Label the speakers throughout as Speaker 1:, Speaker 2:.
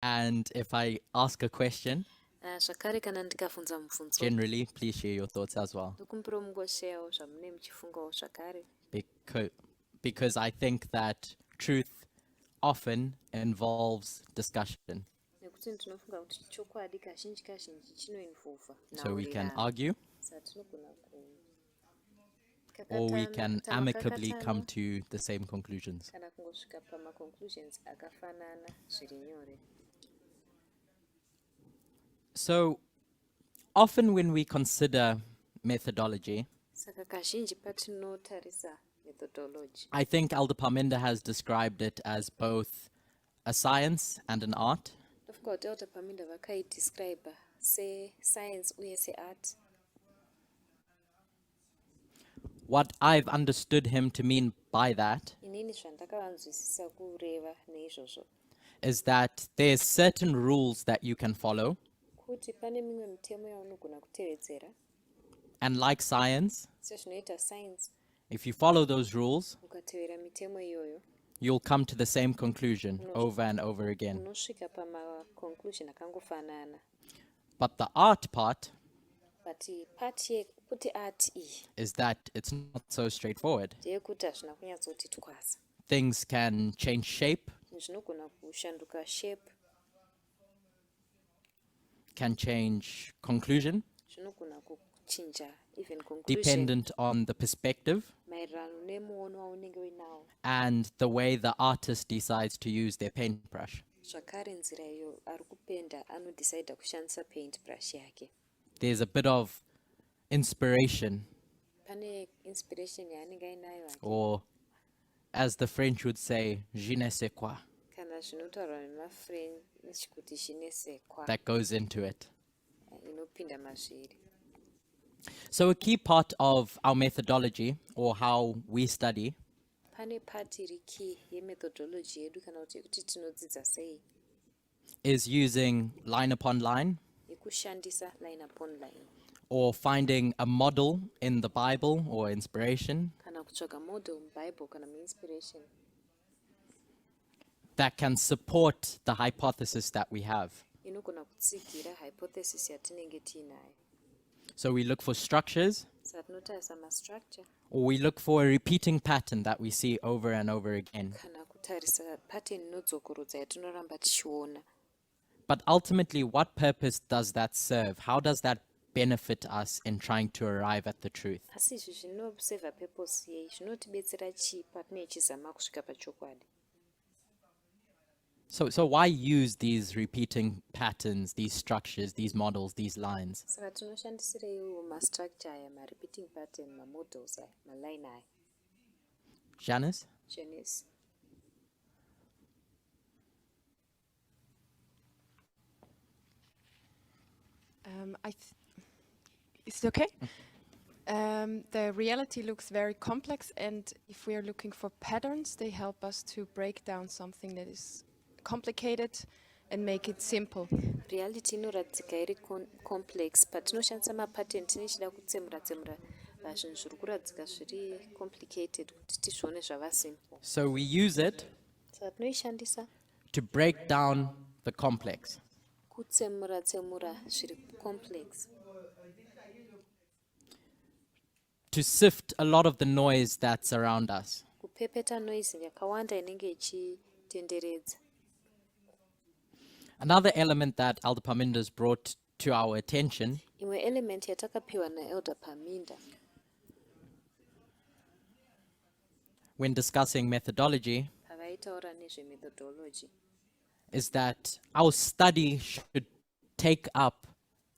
Speaker 1: And if I ask a question,
Speaker 2: zvakare kana ndikafunza mubvunzo
Speaker 1: generally, please share your thoughts as well.
Speaker 2: ndokumbira mungosheyawo zvamune muchifungawo zvakare
Speaker 1: Because I think that truth often involves discussion.
Speaker 2: nekuti ndinofunga kuti chokwadi kazhinji kazhinji chinoinvhovha
Speaker 1: So we can argue,
Speaker 2: satinogona
Speaker 1: or we can amicably come to the same conclusions.
Speaker 2: kana kungosvika pamaconclusions akafanana zviri nyore.
Speaker 1: So often when we consider methodology,
Speaker 2: Saka kazhinji patinotarisa methodology,
Speaker 1: I think Elder Parminder has described it as both a science and an art.
Speaker 2: ndofunga kuti Elder Parminder vakaidescribe sescience uye seart.
Speaker 1: What I've understood him to mean by that
Speaker 2: Inini zvandakavanzwisisa kureva neizvozvo
Speaker 1: is that there's certain rules that you can follow,
Speaker 2: kuti pane mimwe mitemo yaunogona kutevedzera
Speaker 1: and like science,
Speaker 2: sezvinoita science.
Speaker 1: if you follow those rules,
Speaker 2: Ukatevera mitemo iyoyo
Speaker 1: you'll come to the same conclusion over and over again.
Speaker 2: unosvika pamaconclusion akangofanana.
Speaker 1: But the art part
Speaker 2: But part yekuti art iyi
Speaker 1: is that it's not so straightforward.
Speaker 2: ndeyekuti hazvina kunyatsoti twasa.
Speaker 1: Things can change shape,
Speaker 2: Zvinhu zvinogona kushanduka shape,
Speaker 1: can change conclusion,
Speaker 2: zvinogona kuchinja even conclusion
Speaker 1: dependent on the perspective
Speaker 2: maererano nemuono waunenge uinawo,
Speaker 1: and the way the artist decides to use their paintbrush.
Speaker 2: zvakare nzira iyo ari kupenda anodecida kushandisa paint brush yake.
Speaker 1: There's a bit of inspiration,
Speaker 2: Pane inspiration yaanenge ainayo hake,
Speaker 1: or as the French would say, je ne sais quoi,
Speaker 2: kana zvinotaurwa nemafrench kuti zvinesekwa
Speaker 1: that goes into it.
Speaker 2: inopinda mazviri.
Speaker 1: So a key part of our methodology, or how we study,
Speaker 2: Pane part iri key yemethodology yedu kana kuti yekuti tinodzidza sei,
Speaker 1: is using line upon line,
Speaker 2: yekushandisa line upon line
Speaker 1: or finding a model in the Bible or inspiration
Speaker 2: kana kutsvaga model mubible kana muinspiration
Speaker 1: that can support the hypothesis that we have.
Speaker 2: inogona kutsigira hypothesis yatinenge tiinayo.
Speaker 1: So we look for structures,
Speaker 2: Saka tinotarisa mastructure
Speaker 1: or we look for a repeating pattern that we see over and over again.
Speaker 2: kana kutarisa pattern inodzokorodza yatinoramba tichiona.
Speaker 1: But ultimately, what purpose does that serve? How does that benefit us in trying to arrive at the truth?
Speaker 2: Asi izvi zvinosevha purpose yei, zvinotibetsera chii patinenge tichizama kusvika pachokwadi.
Speaker 1: So why use these repeating patterns, these structures, these models, these lines?
Speaker 2: Saka tinoshandisirei mastructure aya, marepeating pattern, mamodels aya, maline aya.
Speaker 1: Janice?
Speaker 2: Janice?
Speaker 3: Is it okay? The reality looks very complex, and if we are looking for patterns, they help us to break down something that is complicated and make it simple.
Speaker 2: Reality inoradzika iri complex, patinoshandisa mapattern tinechida kutsemura-tsemura zvinhu zviri kuradzika zviri complicated kuti tizvione zvava simple.
Speaker 1: So we use it
Speaker 2: Saka tinoishandisa
Speaker 1: to break down the complex.
Speaker 2: kutsemura-tsemura zviri complex,
Speaker 1: to sift a lot of the noise that's around us.
Speaker 2: kupepeta noise yakawanda inenge ichitenderedza.
Speaker 1: Another element that Elder Parminder's brought to our attention
Speaker 2: Imwe element yatakapiwa naElder Parminder
Speaker 1: when discussing methodology
Speaker 2: pavaitaura nezvemethodology
Speaker 1: is that our study should take up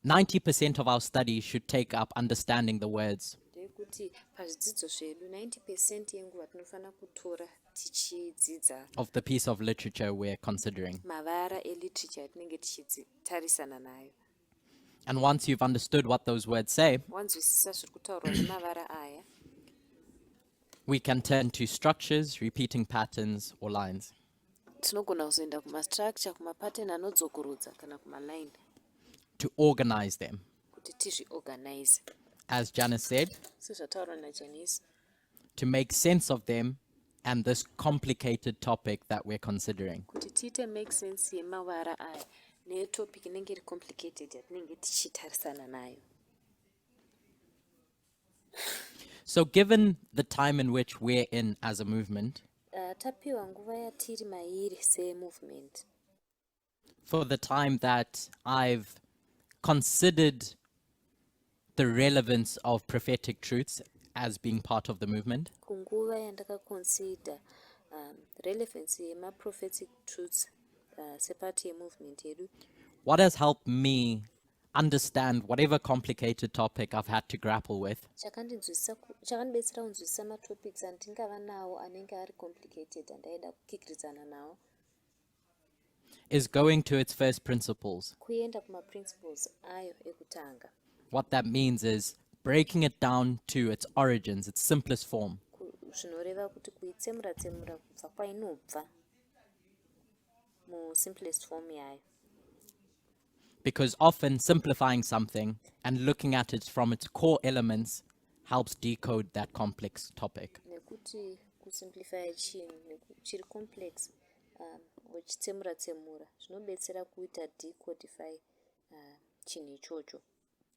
Speaker 1: 90% of our study should take up understanding the words.
Speaker 2: ndeyekuti pazvidzidzo zvedu 90% yenguva tinofanira kutora tichidzidza
Speaker 1: Of the piece of literature we're considering.
Speaker 2: mavara eliterature yatinenge tichitarisana nayo.
Speaker 1: And once you've understood what those words say,
Speaker 2: wanzwisisa zviri kutaurwa nemavara aya,
Speaker 1: we can turn to structures, repeating patterns, or lines.
Speaker 2: tinogona kuzoenda kumastructure, kumapattern anodzokorodza kana kumaline
Speaker 1: to organize them.
Speaker 2: kuti tizviorganize.
Speaker 1: As Janice said,
Speaker 2: Sezvataurwa naJanice,
Speaker 1: to make sense of them and this complicated topic that we're considering.
Speaker 2: kuti tiite make sense yemavara aya netopic inenge iri complicated yatinenge tichitarisana nayo.
Speaker 1: So given the time in which we're in as a movement,
Speaker 2: Tapiwa nguva yatiri mairi semovement,
Speaker 1: for the time that I've considered the relevance of prophetic truths as being part of the movement,
Speaker 2: kunguva yandakaconsider relevance yemaprophetic truths sepati yemovement yedu,
Speaker 1: what has helped me understand whatever complicated topic I've had to grapple with
Speaker 2: chakandibetsera kunzwisisa matopics andingava nawo anenge ari complicated andaida kukikiridzana nawo,
Speaker 1: is going to its first principles.
Speaker 2: kuenda kumaprinciples ayo ekutanga.
Speaker 1: What that means is breaking it down to its origins, its simplest form.
Speaker 2: Zvinoreva kuti kuitsemura-tsemura kubva kwainobva musimplest form yayo,
Speaker 1: Because often simplifying something and looking at it from its core elements helps decode that complex topic.
Speaker 2: nekuti kusimplifya chinhu chiri complex uchitsemura-tsemura zvinobetsera kuita decodify chinhu ichocho,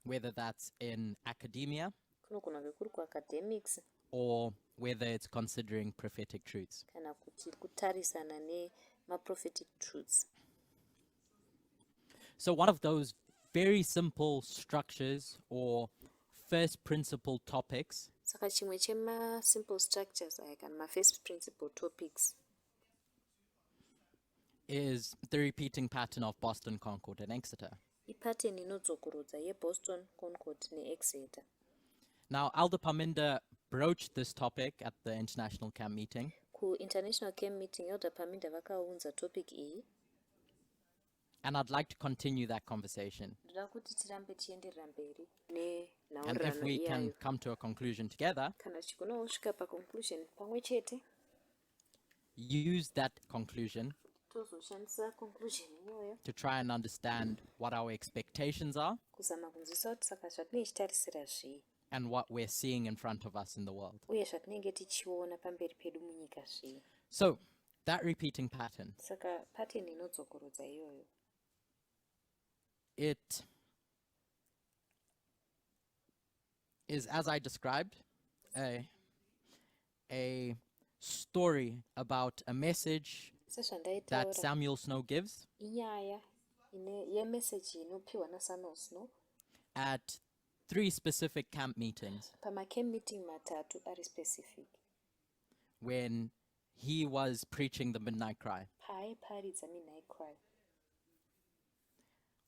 Speaker 1: Whether that's in academia
Speaker 2: kunogona kunge kuri kuacademics
Speaker 1: or whether it's considering prophetic truths.
Speaker 2: kana kuti kutarisana nemaprophetic truths.
Speaker 1: So one of those very simple structures or first principle topics
Speaker 2: Saka chimwe chemasimple structures aya kana mafirst principle topics
Speaker 1: is the repeating pattern of Boston, Concord, and Exeter.
Speaker 2: ipattern inodzokorodza yeBoston, Concord neExeter.
Speaker 1: Now, Elder Paminda broached this topic at the international camp meeting,
Speaker 2: Ku-international camp meeting Elder Paminda vakaunza topic iyi,
Speaker 1: and I'd like to continue that conversation.
Speaker 2: ndoda kuti tirambe tienderera mberi
Speaker 1: And if
Speaker 2: nenhaurirano
Speaker 1: we can
Speaker 2: iyayo.
Speaker 1: come to a conclusion together,
Speaker 2: Kana tichigonawo kusvika paconclusion pamwe chete,
Speaker 1: use that conclusion
Speaker 2: tozoshandisa conclusion iyoyo
Speaker 1: to try and understand what our expectations are
Speaker 2: kuzama kunzwisa kuti saka zvatinenge tichitarisira zvii
Speaker 1: and what we're seeing in front of us in the world.
Speaker 2: uye zvatinenge tichiona pamberi pedu munyika zvii.
Speaker 1: So, that repeating pattern,
Speaker 2: Saka pattern inodzokorodza iyoyo
Speaker 1: it is, as I described, a story about a message that
Speaker 2: sezvandaitaura,
Speaker 1: Samuel Snow gives
Speaker 2: inyaya yemeseji inopiwa naSamuel Snow
Speaker 1: at 3 specific camp meetings
Speaker 2: pamacamp meeting matatu ari specific,
Speaker 1: when he was preaching the midnight cry.
Speaker 2: paaiparidza midnight cry.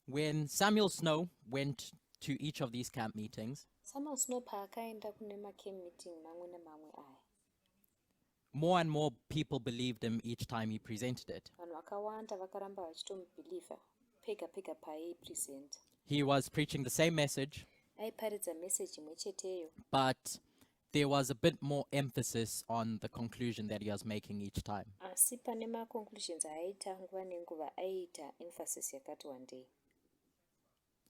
Speaker 1: When Samuel Snow went to each of these camp meetings,
Speaker 2: Samuel Snow paakaenda kune macamp meeting mamwe nemamwe aya,
Speaker 1: more and more people believed him each time he presented it.
Speaker 2: vanhu vakawanda vakaramba vachitomubhilivha pega pega paaipresent.
Speaker 1: He was preaching the same message,
Speaker 2: Aiparidza meseji imwe cheteyo,
Speaker 1: but there was a bit more emphasis on the conclusion that he was making each time.
Speaker 2: asi pane maconclusions aaita nguva nenguva aiita emphasis yakati wandei.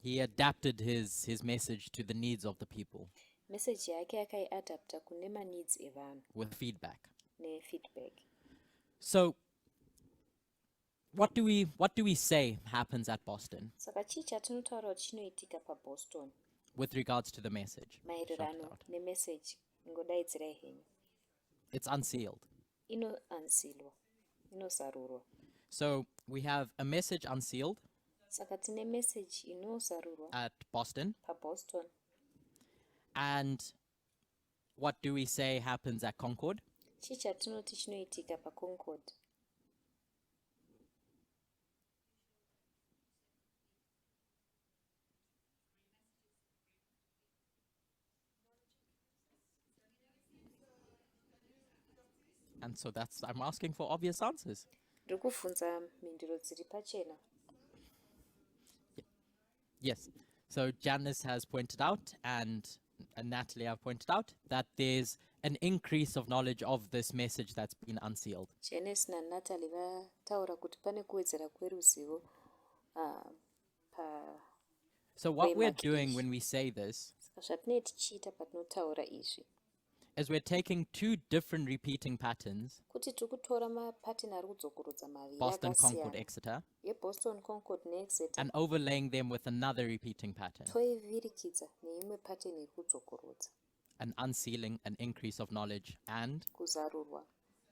Speaker 1: He adapted his message to the needs of the people
Speaker 2: Meseji yake akaiadapta kune maneeds evanhu
Speaker 1: with feedback.
Speaker 2: nefeedback.
Speaker 1: So what do we say happens at Boston
Speaker 2: Saka chii chatinotaura kuti chinoitika paBoston
Speaker 1: with regards to the message? Shout it
Speaker 2: maererano
Speaker 1: out.
Speaker 2: nemeseji, ingodaidzirai henyu,
Speaker 1: It's unsealed.
Speaker 2: inoansilwa, inozarurwa.
Speaker 1: So we have a message unsealed
Speaker 2: Saka tine meseji inozarurwa
Speaker 1: at Boston,
Speaker 2: paBoston,
Speaker 1: and what do we say happens at Concord?
Speaker 2: chii chatinoti chinoitika paConcord.
Speaker 1: And so I'm asking for obvious answers.
Speaker 2: Ndiri kubvunza mhinduro dziri pachena.
Speaker 1: Yes. So Janice has pointed out, and Natalie have pointed out, that there's an increase of knowledge of this message that's been unsealed.
Speaker 2: Janice naNatalie vataura kuti pane kuwedzera kweruzivo pa.
Speaker 1: So what we're
Speaker 2: Waymark
Speaker 1: doing
Speaker 2: ish.
Speaker 1: when we say this
Speaker 2: Saka zvatinenge tichiita patinotaura izvi,
Speaker 1: is we're taking two different repeating patterns,
Speaker 2: kuti tiri kutora mapateni ari kudzokorodza maviri
Speaker 1: Boston, Concord,
Speaker 2: akasiyana
Speaker 1: Exeter,
Speaker 2: yeBoston, Concord neExeter,
Speaker 1: and overlaying them with another repeating pattern,
Speaker 2: toivirikidza neimwe pateni iri kudzokorodza.
Speaker 1: an unsealing, an increase of knowledge, and
Speaker 2: Kuzarurwa,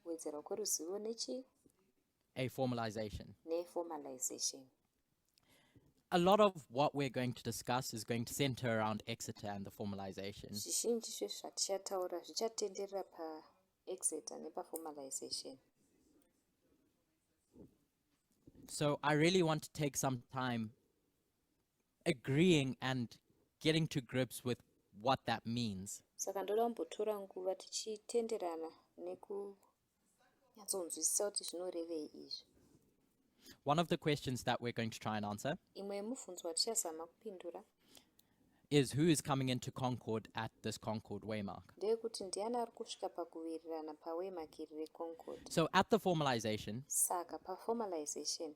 Speaker 2: kuwedzera kweruzivo
Speaker 1: a formalization.
Speaker 2: neformalization.
Speaker 1: A lot of what we're going to discuss is going to center around Exeter and the formalization.
Speaker 2: Zvizhinji zvezvatichataura zvichatenderera paExeter nepaformalization.
Speaker 1: So I really want to take some time agreeing and getting to grips with what that means.
Speaker 2: Saka ndoda kumbotora nguva tichitenderana nekunyatsonzwisisa kuti zvinorevei izvi.
Speaker 1: One of the questions that we're going to try and answer
Speaker 2: Imwe yemibvunzo watichazama kupindura
Speaker 1: is who is coming into Concord at this Concord waymark.
Speaker 2: ndeyekuti ndiani ari kusvika pakuwirirana pawaymark iri reConcord.
Speaker 1: So at the formalization,
Speaker 2: Saka paformalization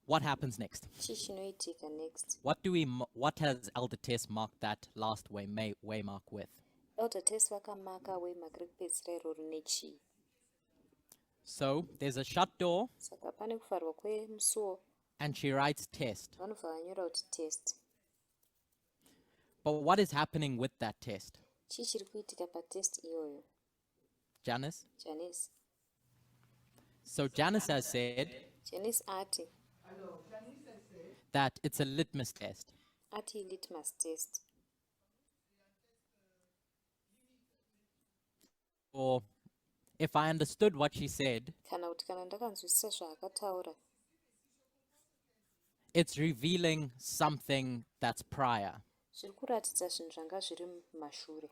Speaker 1: what happens next?
Speaker 2: chii chinoitika next?
Speaker 1: What has Elder Tess marked that last waymark with?
Speaker 2: Elder Tess vakamaka waymark rekupedzisira iroro nechii?
Speaker 1: So there's a shut door
Speaker 2: Saka pane kuvharwa kwemusuwo
Speaker 1: and she writes test.
Speaker 2: vanobva vanyora kuti test.
Speaker 1: But what is happening with that test?
Speaker 2: Chii chiri kuitika patest iyoyo?
Speaker 1: Janice?
Speaker 2: Janice.
Speaker 1: So Janice has said
Speaker 2: Janice ati
Speaker 1: that it's a litmus test.
Speaker 2: litmus test.
Speaker 1: Or if I understood what she said,
Speaker 2: Kana ndakanzwisisa zvaakataura,
Speaker 1: it's revealing something that's prior.
Speaker 2: zviri kuratidza zvinhu zvanga zviri mumashure.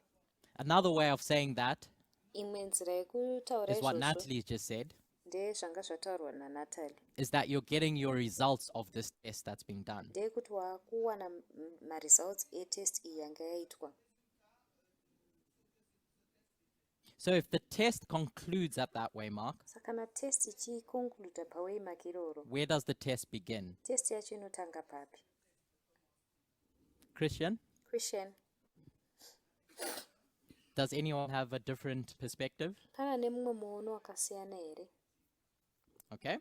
Speaker 1: Another way of saying that
Speaker 2: Imwe nzira yekutaura
Speaker 1: is what
Speaker 2: izvozvo
Speaker 1: Natalie just said,
Speaker 2: ndezvanga zvataurwa naNatalie,
Speaker 1: is that you're getting your results of this test that's being done.
Speaker 2: ndeyekuti waakuwana maresults etest iyi yanga yaitwa.
Speaker 1: So if the test concludes at that waymark,
Speaker 2: Saka kana test ichikonkluda pawaymark iroro,
Speaker 1: where does the test begin?
Speaker 2: test yacho inotanga papi?
Speaker 1: Christian,
Speaker 2: Christian,
Speaker 1: does anyone have a different perspective?
Speaker 2: pana nemumwe muono wakasiyana here?
Speaker 1: Okay.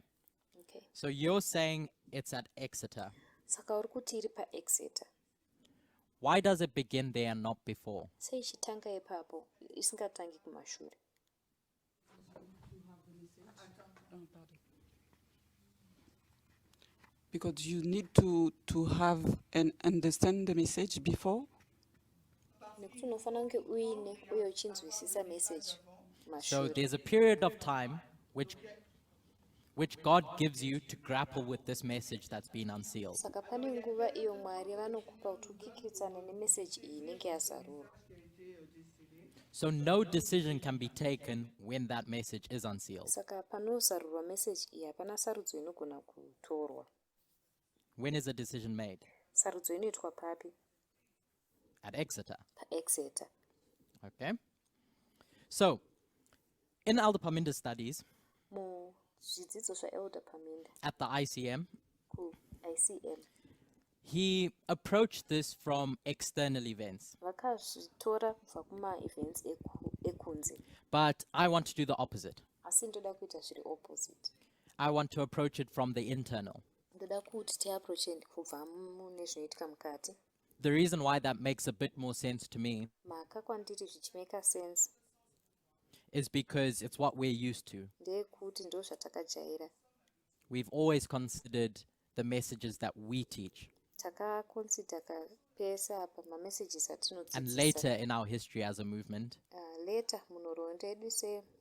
Speaker 2: Okay.
Speaker 1: So you're saying it's at Exeter.
Speaker 2: Saka uri kuti iri paExeter.
Speaker 1: Why does it begin there and not before?
Speaker 2: Sei ichitanga ipapo isingatangi kumashure?
Speaker 4: Because you need to have and understand the message before.
Speaker 2: Nekuti unofanira kunge uine uye uchinzwisisa message
Speaker 1: So
Speaker 2: kumashure.
Speaker 1: there's a period of time which God gives you to grapple with this message that's been unsealed.
Speaker 2: Saka pane nguva iyo Mwari vanokupa kuti ukikitsane nemeseji iyi inenge yazarurwa.
Speaker 1: So no decision can be taken when that message is unsealed.
Speaker 2: Saka panozarurwa meseji iyi hapana sarudzo inogona kutorwa.
Speaker 1: When is a decision made?
Speaker 2: Sarudzo inoitwa papi?
Speaker 1: At Exeter.
Speaker 2: PaExeter.
Speaker 1: Okay. So in Elder Paminda's studies
Speaker 2: Muzvidzidzo zvaElder Paminda
Speaker 1: at the ICM,
Speaker 2: kuICM
Speaker 1: he approached this from external events.
Speaker 2: vakazvitora kubva kuma-events ekunze,
Speaker 1: But I want to do the opposite.
Speaker 2: asi ndoda kuita zviri opposite.
Speaker 1: I want to approach it from the internal.
Speaker 2: Ndoda kuti tiaproche kubva mune zvinoitika mukati.
Speaker 1: The reason why that makes a bit more sense to me
Speaker 2: Mhaka kwandiri zvichimeka sense
Speaker 1: is because it's what we're used to.
Speaker 2: ndeyekuti ndo zvatakajaira.
Speaker 1: We've always considered the messages that we teach.
Speaker 2: Takakonsida kapesa apa mamessages
Speaker 1: And
Speaker 2: atinodzidzisa.
Speaker 1: later in our history as a movement,
Speaker 2: Later munhoroondo yedu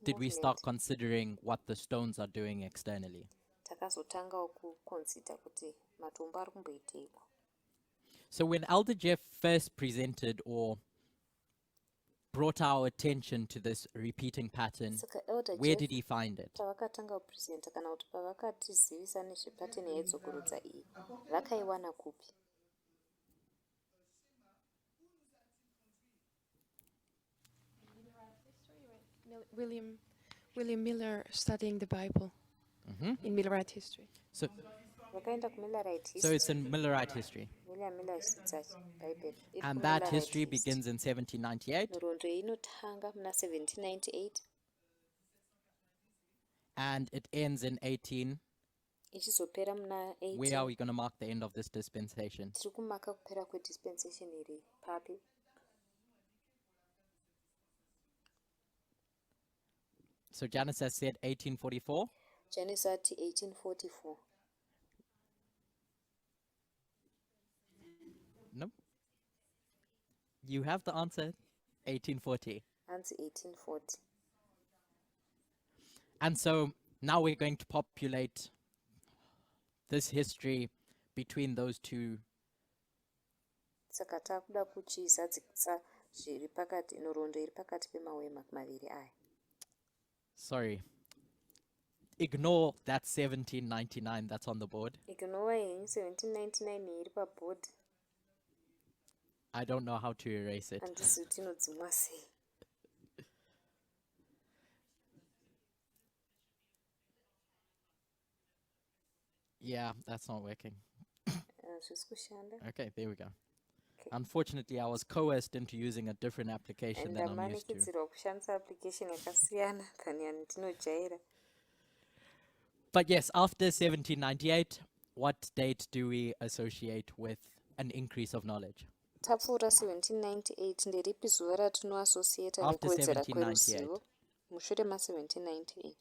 Speaker 1: did we start
Speaker 2: semovement
Speaker 1: considering what the stones are doing externally?
Speaker 2: takazotangawo kukonsida kuti matombo ari kumboiteiko.
Speaker 1: So when Elder Jeff first presented or brought our attention to this repeating pattern,
Speaker 2: Saka Elder
Speaker 1: where
Speaker 2: Jeff
Speaker 1: did he find it?
Speaker 2: pavakatanga kupresenta kana kuti pavakatizivisa nezvepateni yaidzokorotsa iyi vakaiwana kupi?
Speaker 3: William Miller studying the Bible in Millerite history.
Speaker 1: So
Speaker 2: vakaenda kumillerite
Speaker 1: So it's
Speaker 2: history.
Speaker 1: in Millerite history.
Speaker 2: William Miller chitsatsa Bible. Iri
Speaker 1: And that
Speaker 2: kumillerite
Speaker 1: history begins in 1798
Speaker 2: nhoroondo iyi inotanga muna 1798
Speaker 1: and it ends in 18.
Speaker 2: ichizopera muna
Speaker 1: Where are
Speaker 2: 18.
Speaker 1: we going to mark the end of this dispensation?
Speaker 2: Tiri kumaka kupera kwedispensation iri papi.
Speaker 1: So Janice has said 1844.
Speaker 2: Janice ati 1844.
Speaker 1: No. You have the answer. 1840.
Speaker 2: Hansi 1840.
Speaker 1: And so now we're going to populate this history between those two.
Speaker 2: Saka takuda kuchizadzisa zviri pakati nhoroondo iri pakati pemawema maviri aya.
Speaker 1: Sorry. Ignore that 1799 that's on the board.
Speaker 2: Ignore henyu 1799 iri paboard.
Speaker 1: I don't know how to erase it.
Speaker 2: Handisi kuti inodzimwa sei.
Speaker 1: Yeah, that's not working.
Speaker 2: Zvisi kushanda.
Speaker 1: Okay, there we go.
Speaker 2: Okay.
Speaker 1: Unfortunately, I was coerced into using a different application than I'm used to.
Speaker 2: Ndamanikidzirwa kushandisa application yakasiyana than yandinojaira.
Speaker 1: But yes, after 1798, what date do we associate with an increase of knowledge?
Speaker 2: Tapfuura 1798 nderipi zuva ratinoassociata
Speaker 1: After
Speaker 2: nekuwedzera
Speaker 1: 1798.
Speaker 2: kweruzivo mushure ma1798?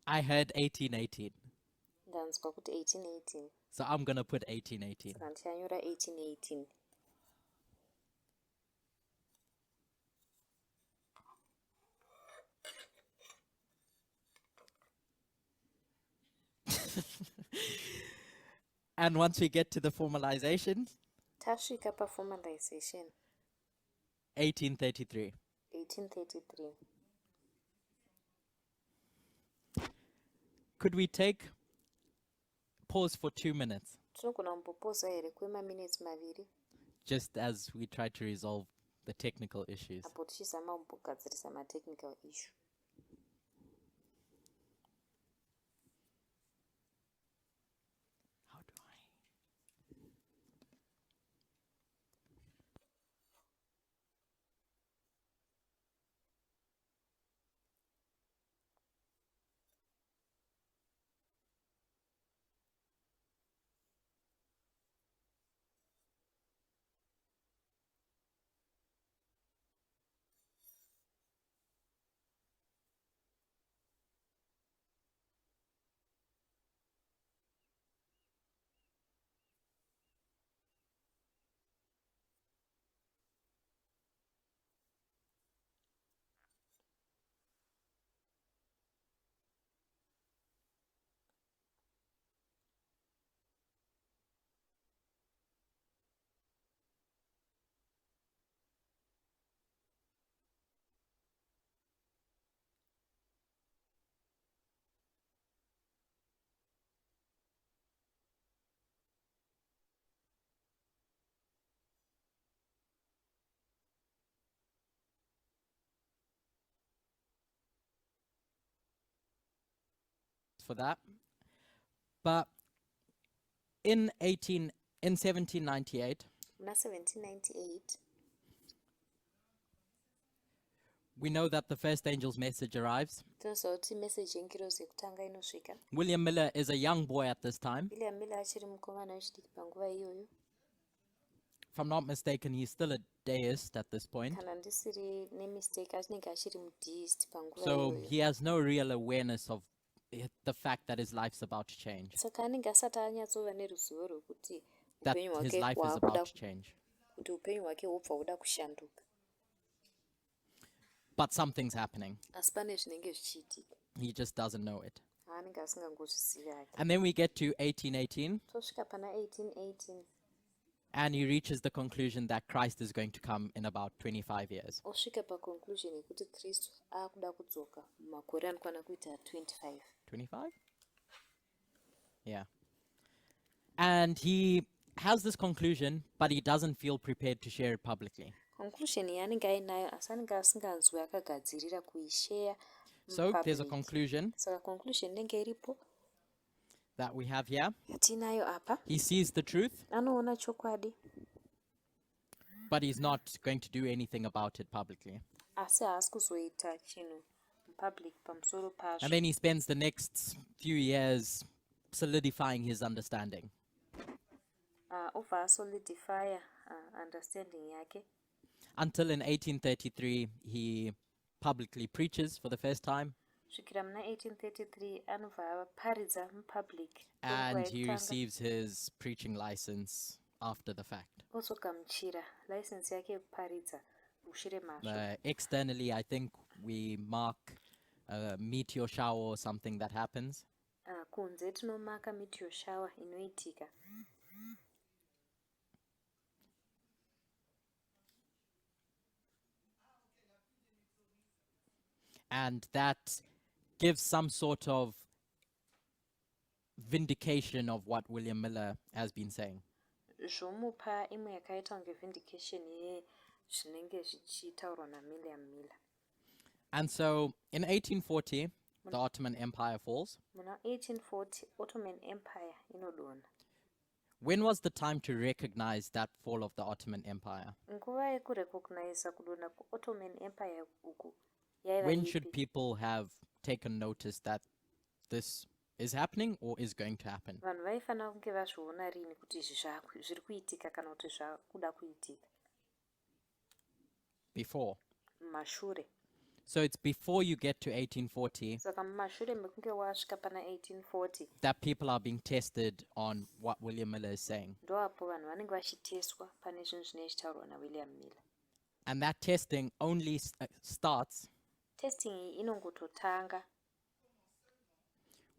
Speaker 1: I heard 1818.
Speaker 2: Ndanzwa kuti 1818.
Speaker 1: So I'm going to put 1818.
Speaker 2: Saka ndichanyora 1818.
Speaker 1: And once we get to the formalization,
Speaker 2: Tasvika paformalization
Speaker 1: 1833.
Speaker 2: 1833.
Speaker 1: Could we take pause for 2 minutes,
Speaker 2: Tinogona kumbopoza here kwemaminutes maviri
Speaker 1: just as we try to resolve the technical issues?
Speaker 2: apo tichizama kumbogadzirisa matechnical issue.
Speaker 1: How do I? For that. But in 1798,
Speaker 2: Muna 1798
Speaker 1: we know that the first angel's message arrives.
Speaker 2: tinoziva kuti message yenkirozi yekutanga inosvika.
Speaker 1: William Miller is a young boy at this time.
Speaker 2: William Miller achiri mukomana wechidiki panguva iyoyo.
Speaker 1: If I'm not mistaken, he's still a deist at this point.
Speaker 2: Kana ndisiri nemistake achinenge achiri mudeist panguva
Speaker 1: So
Speaker 2: iyoyo.
Speaker 1: he has no real awareness of the fact that his life's about to change,
Speaker 2: Saka anenge asati anyatsova neruzivo rwekuti
Speaker 1: that
Speaker 2: upenyu
Speaker 1: his
Speaker 2: hwake
Speaker 1: life is
Speaker 2: hwakuda
Speaker 1: about to change.
Speaker 2: kuti upenyu hwake hwobva huda kushanduka.
Speaker 1: But something's happening.
Speaker 2: Asi pane zvinenge zvichiitika.
Speaker 1: He just doesn't know it.
Speaker 2: Haanenge asingangozvizivi hake.
Speaker 1: And then we get to 1818,
Speaker 2: Tosvika pana 1818
Speaker 1: and he reaches the conclusion that Christ is going to come in about 25 years.
Speaker 2: osvika paconclusion yekuti Kristu akuda kudzoka mumakore anokwana kuita 25.
Speaker 1: 25? Yeah. And he has this conclusion, but he doesn't feel prepared to share it publicly.
Speaker 2: conclusion yaanenge ainayo asi anenge asinganzwi akagadzirira kuisheya
Speaker 1: So there's a
Speaker 2: mupublic.
Speaker 1: conclusion
Speaker 2: Saka conclusion inenge iripo
Speaker 1: that we have here.
Speaker 2: yatinayo apa.
Speaker 1: He sees the truth,
Speaker 2: Anoona chokwadi
Speaker 1: but he's not going to do anything about it publicly.
Speaker 2: asi haasi kuzoita chinhu mupublic pamusoro pazvo.
Speaker 1: And then he spends the next few years solidifying his understanding.
Speaker 2: Obva asolidifya understanding yake
Speaker 1: Until in 1833, he publicly preaches for the first time,
Speaker 2: kusvikira muna 1833 anobva avaparidza mupublic
Speaker 1: and he receives his preaching license after the fact.
Speaker 2: ozogamuchira license yake yekuparidza mushure mazvo.
Speaker 1: Externally, I think we mark a meteor shower or something that happens.
Speaker 2: Kunze tinomaka meteor shower inoitika.
Speaker 1: And that gives some sort of vindication of what William Miller has been saying.
Speaker 2: Zvomupa imwe yakaita kunge vindication yezvinenge zvichitaurwa naWilliam Miller.
Speaker 1: And so in 1840, the Ottoman Empire falls.
Speaker 2: Muna 1840 Ottoman Empire inodonha.
Speaker 1: When was the time to recognize that fall of the Ottoman Empire?
Speaker 2: Nguva yekurecognize kudonha kuOttoman Empire uku yaiva
Speaker 1: When
Speaker 2: ipi?
Speaker 1: should people have taken notice that this is happening or is going to happen?
Speaker 2: Vanhu vaifanira kunge vazviona rini kuti izvi zviri kuitika kana kuti zvakuda kuitika?
Speaker 1: Before.
Speaker 2: Mumashure.
Speaker 1: So it's before you get to 1840
Speaker 2: Saka mumashure mekunge wasvika pana 1840
Speaker 1: that people are being tested on what William Miller is saying.
Speaker 2: ndo apo vanhu vanenge vachiteswa pane zvinhu zvinenge zvichitaurwa naWilliam Miller.
Speaker 1: And that testing only starts
Speaker 2: Testing iyi inongototanga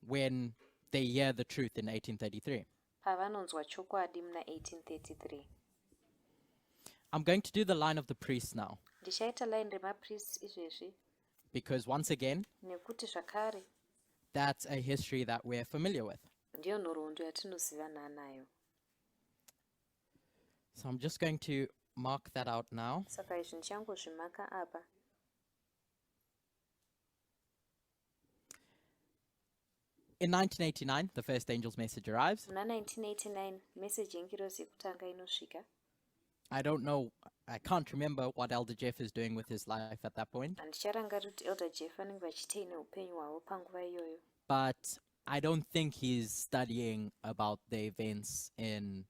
Speaker 1: when they hear the truth in 1833.
Speaker 2: pavanonzwa chokwadi muna 1833.
Speaker 1: I'm going to do the line of the priests now,
Speaker 2: Ndichaita line remapriests izvezvi
Speaker 1: because once again,
Speaker 2: nekuti zvakare
Speaker 1: that's a history that we're familiar with.
Speaker 2: ndiyo nhoroondo yatinozivana nayo.
Speaker 1: So I'm just going to mark that out now.
Speaker 2: Saka izvi ndichangozvimaka apa.
Speaker 1: In 1989, the first angel's message arrives.
Speaker 2: Muna 1989 message yengirozi yekutanga inosvika.
Speaker 1: I don't know, I can't remember what Elder Jeff is doing with his life at that point,
Speaker 2: Handicharangarira kuti Elder Jeff vanenge vachitei neupenyu hwavo panguva iyoyo.
Speaker 1: but I don't think he's studying about the events in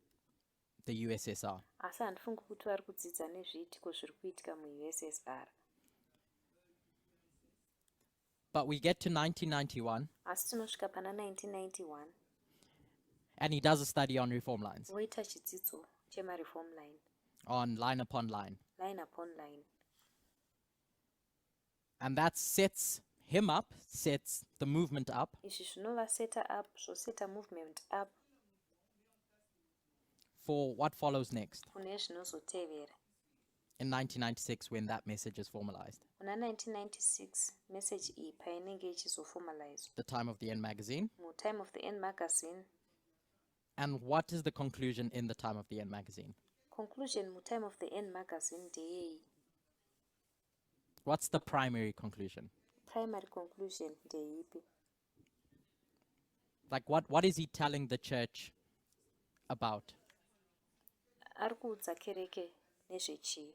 Speaker 1: the USSR.
Speaker 2: Asi handifungi kuti vari kudzidza nezviitiko zviri kuitika muUSSR.
Speaker 1: But we get to 1991,
Speaker 2: Asi tinosvika pana 1991
Speaker 1: and he does a study on reform lines,
Speaker 2: voita chidzidzo chemareform line,
Speaker 1: on line upon line.
Speaker 2: line upon line.
Speaker 1: And that sets him up, sets the movement up
Speaker 2: Izvi zvinovaseta up, zvoseta movement up
Speaker 1: for what follows next
Speaker 2: kune zvinozotevera.
Speaker 1: in 1996 when that message is formalized.
Speaker 2: Muna 1996 message iyi painenge ichizoformalizwa
Speaker 1: The Time of the End magazine.
Speaker 2: muTime of the End magazine.
Speaker 1: And what is the conclusion in the Time of the End magazine?
Speaker 2: Conclusion muTime of the End magazine ndeyei.
Speaker 1: What's the primary conclusion?
Speaker 2: Primary conclusion ndeipi?
Speaker 1: Like what is he telling the church about?
Speaker 2: Ari kuudza kereke nezvechii?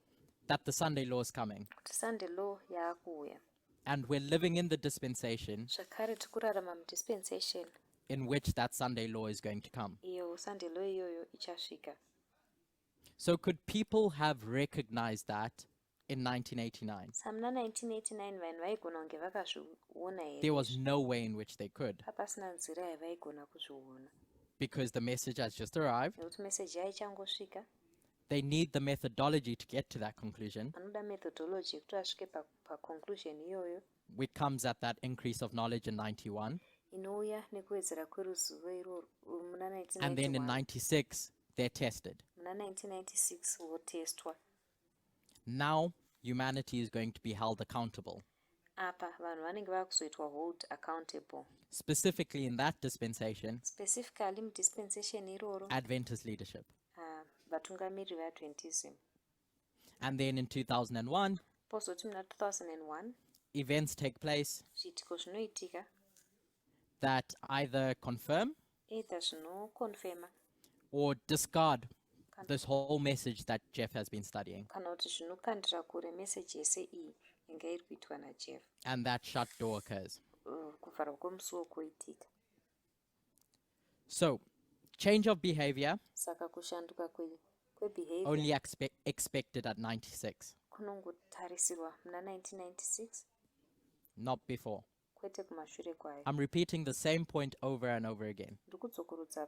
Speaker 1: That the Sunday law is coming.
Speaker 2: Kuti Sunday law yaakuuya.
Speaker 1: And we're living in the dispensation
Speaker 2: Zvakare tikurarama mudispensation
Speaker 1: in which that Sunday law is going to come.
Speaker 2: iyo Sunday law iyoyo ichasvika.
Speaker 1: So could people have recognized that in 1989?
Speaker 2: Samuna 1989 vanhu vaigona kunge vakazviona here.
Speaker 1: There was no way in which they could,
Speaker 2: Hapasina nzira yavaigona kuzviona.
Speaker 1: because the message has just arrived.
Speaker 2: Nekuti message yaichangosvika.
Speaker 1: They need the methodology to get to that conclusion,
Speaker 2: Vanoda methodology yekuti vasvike paconclusion iyoyo
Speaker 1: which comes at that increase of knowledge in 91.
Speaker 2: inouya nekuwedzera kweruzivo irworwo muna
Speaker 1: And then in
Speaker 2: 1991.
Speaker 1: 96, they're tested.
Speaker 2: Muna 1996 votestwa.
Speaker 1: Now, humanity is going to be held accountable.
Speaker 2: Apa vanhu vanenge vakuzoitwa hold accountable.
Speaker 1: Specifically in that dispensation,
Speaker 2: Specifically mudispensation iroro
Speaker 1: Adventist leadership.
Speaker 2: vatungamiri veadventism.
Speaker 1: And then in 2001,
Speaker 2: Pozoti muna 2001
Speaker 1: events take place
Speaker 2: zviitiko zvinoitika
Speaker 1: that either confirm
Speaker 2: either zvinokonfema
Speaker 1: or discard this whole message that Jeff has been studying.
Speaker 2: kana kuti zvinokandira kure meseji yese iyi inga iri kuitwa najeff.
Speaker 1: And that shut door occurs.
Speaker 2: Kuvharwa kwemusuwo kwoitika.
Speaker 1: So, change of behavior
Speaker 2: Saka kushanduka kwebehavior
Speaker 1: only expected at 96,
Speaker 2: kunongotarisirwa muna 1996
Speaker 1: not before.
Speaker 2: kwete kumashure kwayo.
Speaker 1: I'm repeating the same point over and over again.
Speaker 2: Ndikudzokorudza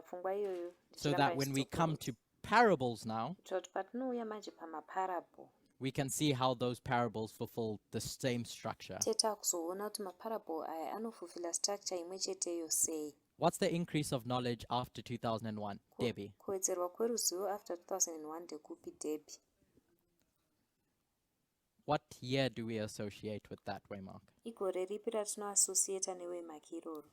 Speaker 2: pfungwa iyoyo
Speaker 1: So that when we come to parables now,
Speaker 2: kuitira kuti patinouya manje pamaparable
Speaker 1: we can see how those parables fulfill the same structure.
Speaker 2: tetakuzoona kuti maparable aya anofulfilla structure imwe cheteyo sei.
Speaker 1: What's the increase of knowledge after 2001, Debbie?
Speaker 2: Kuwedzerwa kweruzivo after 2001 ndekupi Debbie?
Speaker 1: What year do we associate with that, Waymark?
Speaker 2: Igore ripi ratinoassociata newaymark iroro?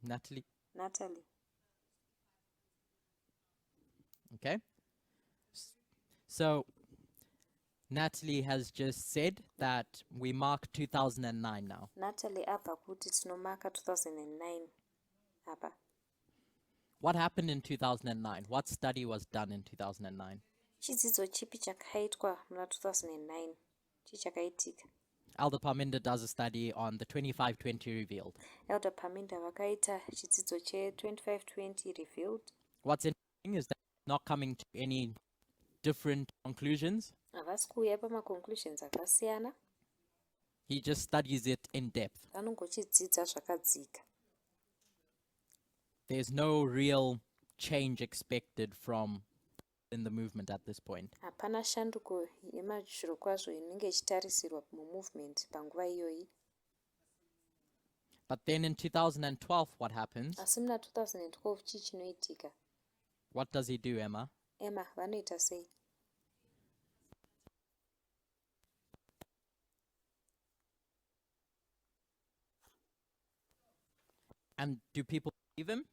Speaker 1: Natalie?
Speaker 2: Natalie.
Speaker 1: Okay. So, Natalie has just said that we mark 2009 now.
Speaker 2: Natalie abva kuti tinomaka 2009 apa.
Speaker 1: What happened in 2009? What study was done in 2009?
Speaker 2: Chidzidzo chipi chakaitwa muna 2009 chichakaitika?
Speaker 1: Elder Parminda does a study on the 2520 revealed.
Speaker 2: Elder Parminda vakaita chidzidzo che 2520 revealed.
Speaker 1: What's interesting is that not coming to any different conclusions.
Speaker 2: Havasi kuuya pamaconclusions akasiyana.
Speaker 1: He just studies it in depth.
Speaker 2: Vanongochidzidza zvakadzika.
Speaker 1: There's no real change expected from in the movement at this point.
Speaker 2: Hapana shanduko yemazviro kwazvo inenge ichitarisirwa mumovement panguva iyoyi.
Speaker 1: But then in 2012, what happens?
Speaker 2: Asi muna 2012 chii chinoitika?
Speaker 1: What does he do, Emma?
Speaker 2: Emma, vanoita sei?
Speaker 1: And do people believe him?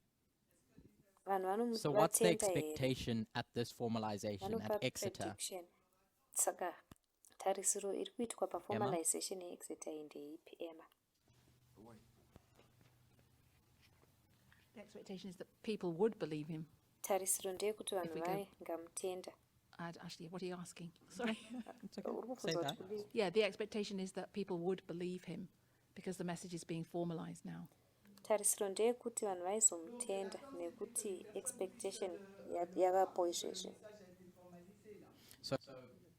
Speaker 2: Vanhu
Speaker 1: So what's the
Speaker 2: vanovatenda here.
Speaker 1: expectation at this formalization
Speaker 2: Vanopa
Speaker 1: at Exeter?
Speaker 2: prediction. Saka tarisiro iri kuitwa paformalization yeExeter iyi ndeipi Emma?
Speaker 5: The expectation is that people would believe him.
Speaker 2: Tarisiro ndeyekuti vanhu
Speaker 5: If we go-
Speaker 2: vaingamutenda.
Speaker 5: Actually, what are you asking? Sorry.
Speaker 2: Uri kubvunza
Speaker 1: Say
Speaker 2: kuti
Speaker 1: that.
Speaker 2: kudii?
Speaker 5: Yeah, the expectation is that people would believe him because the message is being formalized now.
Speaker 2: Tarisiro ndeyekuti vanhu vaizomutenda nekuti expectation yavapo izvezvi.
Speaker 1: So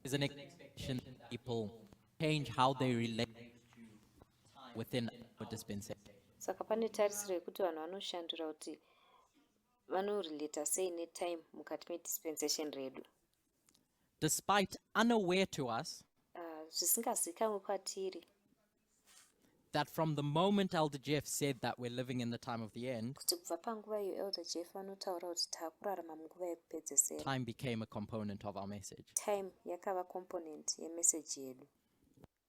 Speaker 1: there's an expectation that people change how they relate within a dispensation.
Speaker 2: Saka pane tarisiro yekuti vanhu vanoshandura kuti vanorelata sei netime mukati medispensation redu.
Speaker 1: Despite unaware to us
Speaker 2: Zvisingazikamwe kwatiri
Speaker 1: that from the moment Elder Jeff said that we're living in the time of the end,
Speaker 2: kuti kubva panguva iyo Elder Jeff vanotaura kuti taakurarama munguva yekupedzesera.
Speaker 1: time became a component of our message.
Speaker 2: Time yakava component yemeseji yedu.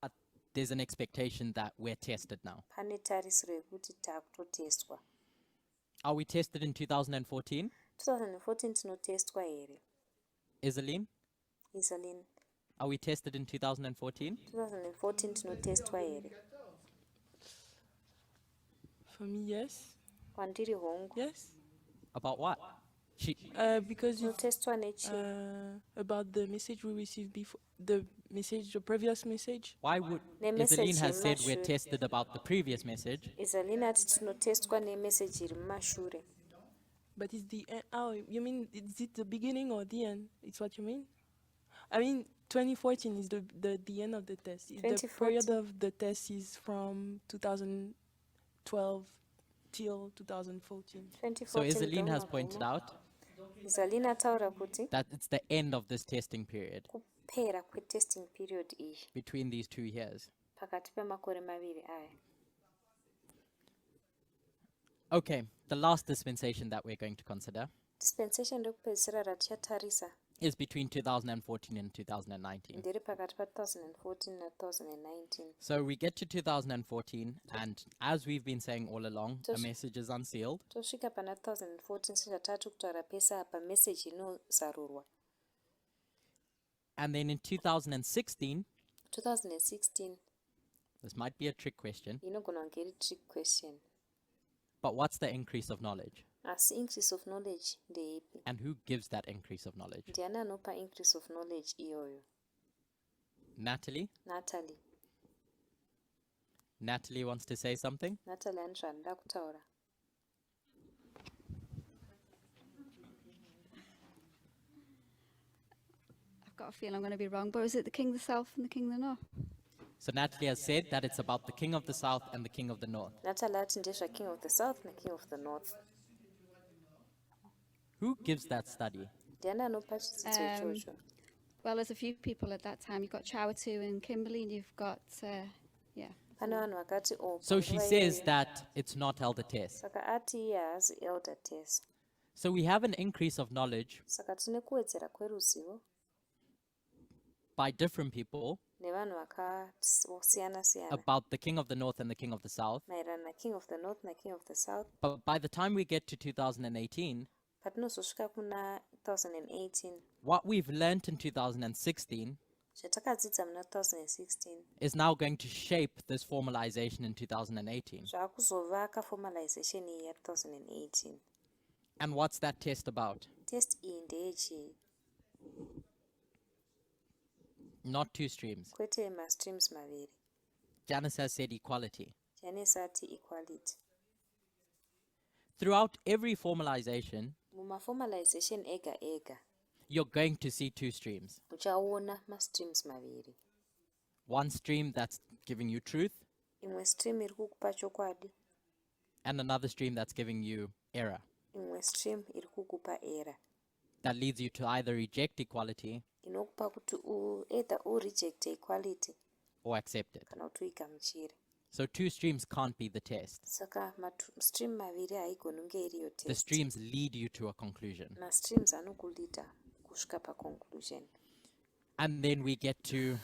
Speaker 1: But there's an expectation that we're tested now.
Speaker 2: Pane tarisiro yekuti taakutotestwa.
Speaker 1: Are we tested in 2014?
Speaker 2: 2014 tinotestwa here.
Speaker 1: Isaline?
Speaker 2: Isaline.
Speaker 1: Are we tested in 2014?
Speaker 2: 2014 tinotestwa here.
Speaker 6: For me, yes.
Speaker 2: Kwandiri hongu.
Speaker 6: Yes.
Speaker 1: About what?
Speaker 6: Because you,
Speaker 2: Tinotestwa nechi.
Speaker 6: about the message we received before, the previous message.
Speaker 1: Why would
Speaker 2: message
Speaker 1: Isaline has said we're
Speaker 2: yemashure.
Speaker 1: tested about the previous message?
Speaker 2: Isaline ati tinotestwa nemeseji iri mumashure.
Speaker 6: But it's the end. Oh, you mean, is it the beginning or the end? It's what you mean? I mean, 2014 is the end of the test. The
Speaker 2: 2014.
Speaker 6: period of the test is from 2012 till 2014.
Speaker 2: 2014
Speaker 1: So Isaline has
Speaker 2: ndomagumo.
Speaker 1: pointed out
Speaker 2: Isaline ataura kuti
Speaker 1: that it's the end of this testing period
Speaker 2: kupera kwetesting period iyi
Speaker 1: between these 2 years.
Speaker 2: pakati pemakore maviri aya.
Speaker 1: Okay, the last dispensation that we're going to consider
Speaker 2: Dispensation rekupedzisira ratichatarisa
Speaker 1: is between 2014 and 2019.
Speaker 2: ndiri pakati pa2014 na2019.
Speaker 1: So we get to 2014, and as we've been saying all along, a message is unsealed.
Speaker 2: tosvika pana 2014 sezvatati kutaura pese apa meseji inozarurwa.
Speaker 1: And then in 2016,
Speaker 2: 2016
Speaker 1: this might be a trick question,
Speaker 2: inogona kunge iri trick question,
Speaker 1: but what's the increase of knowledge?
Speaker 2: asi increase of knowledge ndeipi?
Speaker 1: And who gives that increase of knowledge?
Speaker 2: ndiani anopa increase of knowledge iyoyo?
Speaker 1: Natalie?
Speaker 2: Natalie.
Speaker 1: Natalie wants to say something?
Speaker 2: Natalie ane zvaanoda kutaura.
Speaker 7: I've got a feeling I'm going to be wrong, but is it the king of the south and the king of the north?
Speaker 1: So Natalie has said that it's about the king of the south and the king of the north.
Speaker 2: Natalie ati ndezva king of the south naking of the north.
Speaker 1: Who gives that study?
Speaker 2: Ndiani anopa chidzidzo ichocho?
Speaker 7: Well, there's a few people at that time. You've got Chawatu and Kimberley, and you've got, yeah.
Speaker 2: Pane vanhu vakati
Speaker 1: So she says that it's not Elder Tess.
Speaker 2: saka ati iye haazi elder Tess.
Speaker 1: So we have an increase of knowledge
Speaker 2: Saka tine kuwedzera kweruzivo
Speaker 1: by different people
Speaker 2: nevanhu vakasiyana siyana
Speaker 1: about the king of the north and the king of the south.
Speaker 2: maererano naking of the north naking of the south.
Speaker 1: But by the time we get to 2018,
Speaker 2: patinozosvika kuna 2018
Speaker 1: what we've learnt in 2016
Speaker 2: zvatakadzidza muna 2016
Speaker 1: is now going to shape this formalization in 2018.
Speaker 2: zvaakuzovaka formalization iyi ya2018.
Speaker 1: And what's that test about?
Speaker 2: Test iyi ndeyechii?
Speaker 1: Not two streams.
Speaker 2: Kwete mastreams maviri.
Speaker 1: Janice has said equality.
Speaker 2: Janice ati equality.
Speaker 1: Throughout every formalization,
Speaker 2: Mumaformalization ega ega
Speaker 1: you're going to see two streams.
Speaker 2: uchaona mastreams maviri.
Speaker 1: One stream that's giving you truth,
Speaker 2: Imwe stream iri kukupa chokwadi,
Speaker 1: and another stream that's giving you error.
Speaker 2: imwe stream iri kukupa error.
Speaker 1: That leads you to either reject equality
Speaker 2: Inokupa kuti either ureject equality
Speaker 1: or accept it.
Speaker 2: kana kuti uigamuchire.
Speaker 1: So two streams can't be the test.
Speaker 2: Saka stream maviri haigoni kunge iriyo
Speaker 1: The
Speaker 2: test.
Speaker 1: streams lead you to a conclusion.
Speaker 2: Mastreams anokulida kusvika paconclusion.
Speaker 1: And then we get to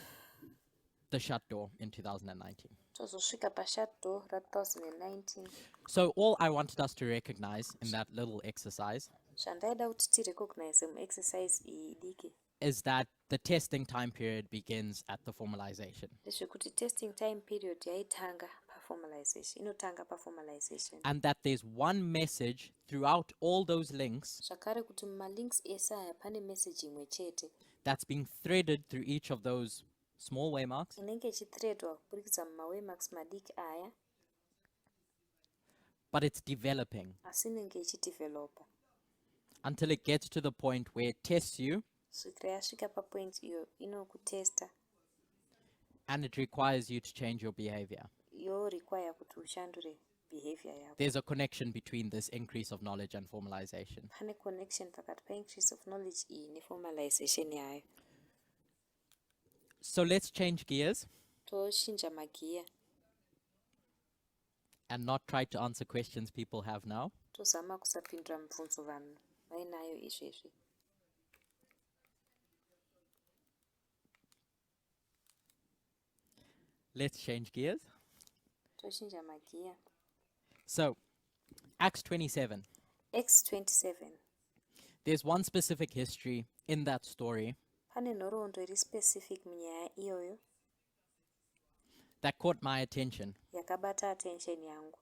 Speaker 1: the shut door in 2019.
Speaker 2: Tozosvika pashut door ra2019.
Speaker 1: So all I wanted us to recognize in that little exercise
Speaker 2: Zvandaida kuti tirecognize muexercise iyi diki
Speaker 1: is that the testing time period begins at the formalization.
Speaker 2: ndezvekuti testing time period yaitanga paformalization, inotanga paformalization.
Speaker 1: And that there's one message throughout all those links
Speaker 2: Zvakare kuti mumalinks ese aya pane message imwe chete
Speaker 1: that's being threaded through each of those small waymarks
Speaker 2: inenge ichithreadwa kuburikidza mumawaymarks madiki aya,
Speaker 1: but it's developing
Speaker 2: asi inenge ichidevelopa
Speaker 1: until it gets to the point where it tests you
Speaker 2: svikira yasvika papoint iyo inokutesta
Speaker 1: and it requires you to change your behavior.
Speaker 2: yorequire kuti ushandure behavior yako.
Speaker 1: There's a connection between this increase of knowledge and formalization.
Speaker 2: Pane connection pakati paincrease of knowledge iyi neformalization yayo.
Speaker 1: So let's change gears
Speaker 2: Toshinja magiya
Speaker 1: and not try to answer questions people have now.
Speaker 2: tozama kusapindura mibvunzo vanhu vainayo izvezvi.
Speaker 1: Let's change gears.
Speaker 2: Toshinja magiya.
Speaker 1: So, Acts 27.
Speaker 2: Acts 27
Speaker 1: There's one specific history in that story
Speaker 2: pane nhoroondo iri specific munyaya iyoyo
Speaker 1: that caught my attention,
Speaker 2: yakabata attention yangu.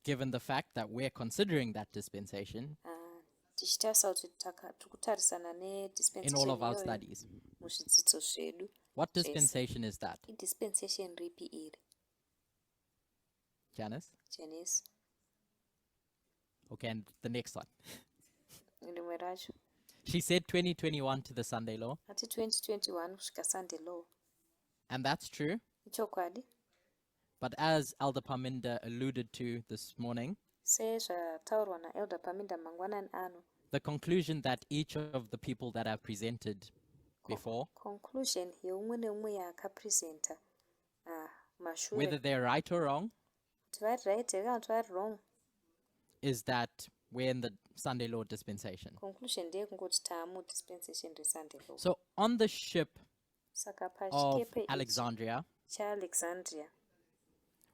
Speaker 1: given the fact that we're considering that dispensation
Speaker 2: Tichitarisa kuti tikutarisana
Speaker 1: in all of our
Speaker 2: nedispensation
Speaker 1: studies.
Speaker 2: muzvidzidzo zvedu.
Speaker 1: What dispensation is that,
Speaker 2: Idispensation ripi iri?
Speaker 1: Janice?
Speaker 2: Janice,
Speaker 1: Okay, and the next one.
Speaker 2: rimwe racho
Speaker 1: She said 2021 to the Sunday law,
Speaker 2: ati 2021 kusvika Sunday law.
Speaker 1: and that's true.
Speaker 2: Ichokwadi,
Speaker 1: But as Elder Parminda alluded to this morning,
Speaker 2: sezvataurwa naelder Paminda mangwanani ano,
Speaker 1: the conclusion that each of the people that have presented before,
Speaker 2: conclusion yeumwe neumwe yaakapresenta
Speaker 1: whether
Speaker 2: mashure
Speaker 1: they're right or wrong,
Speaker 2: kuti vari right here kana kuti vari wrong,
Speaker 1: is that We're in the Sunday Law dispensation.
Speaker 2: conclusion ndeyekungoti taamu dispensation resunday law.
Speaker 1: So on the ship
Speaker 2: Saka
Speaker 1: of
Speaker 2: pachikepe ichi
Speaker 1: Alexandria,
Speaker 2: chaAlexandria,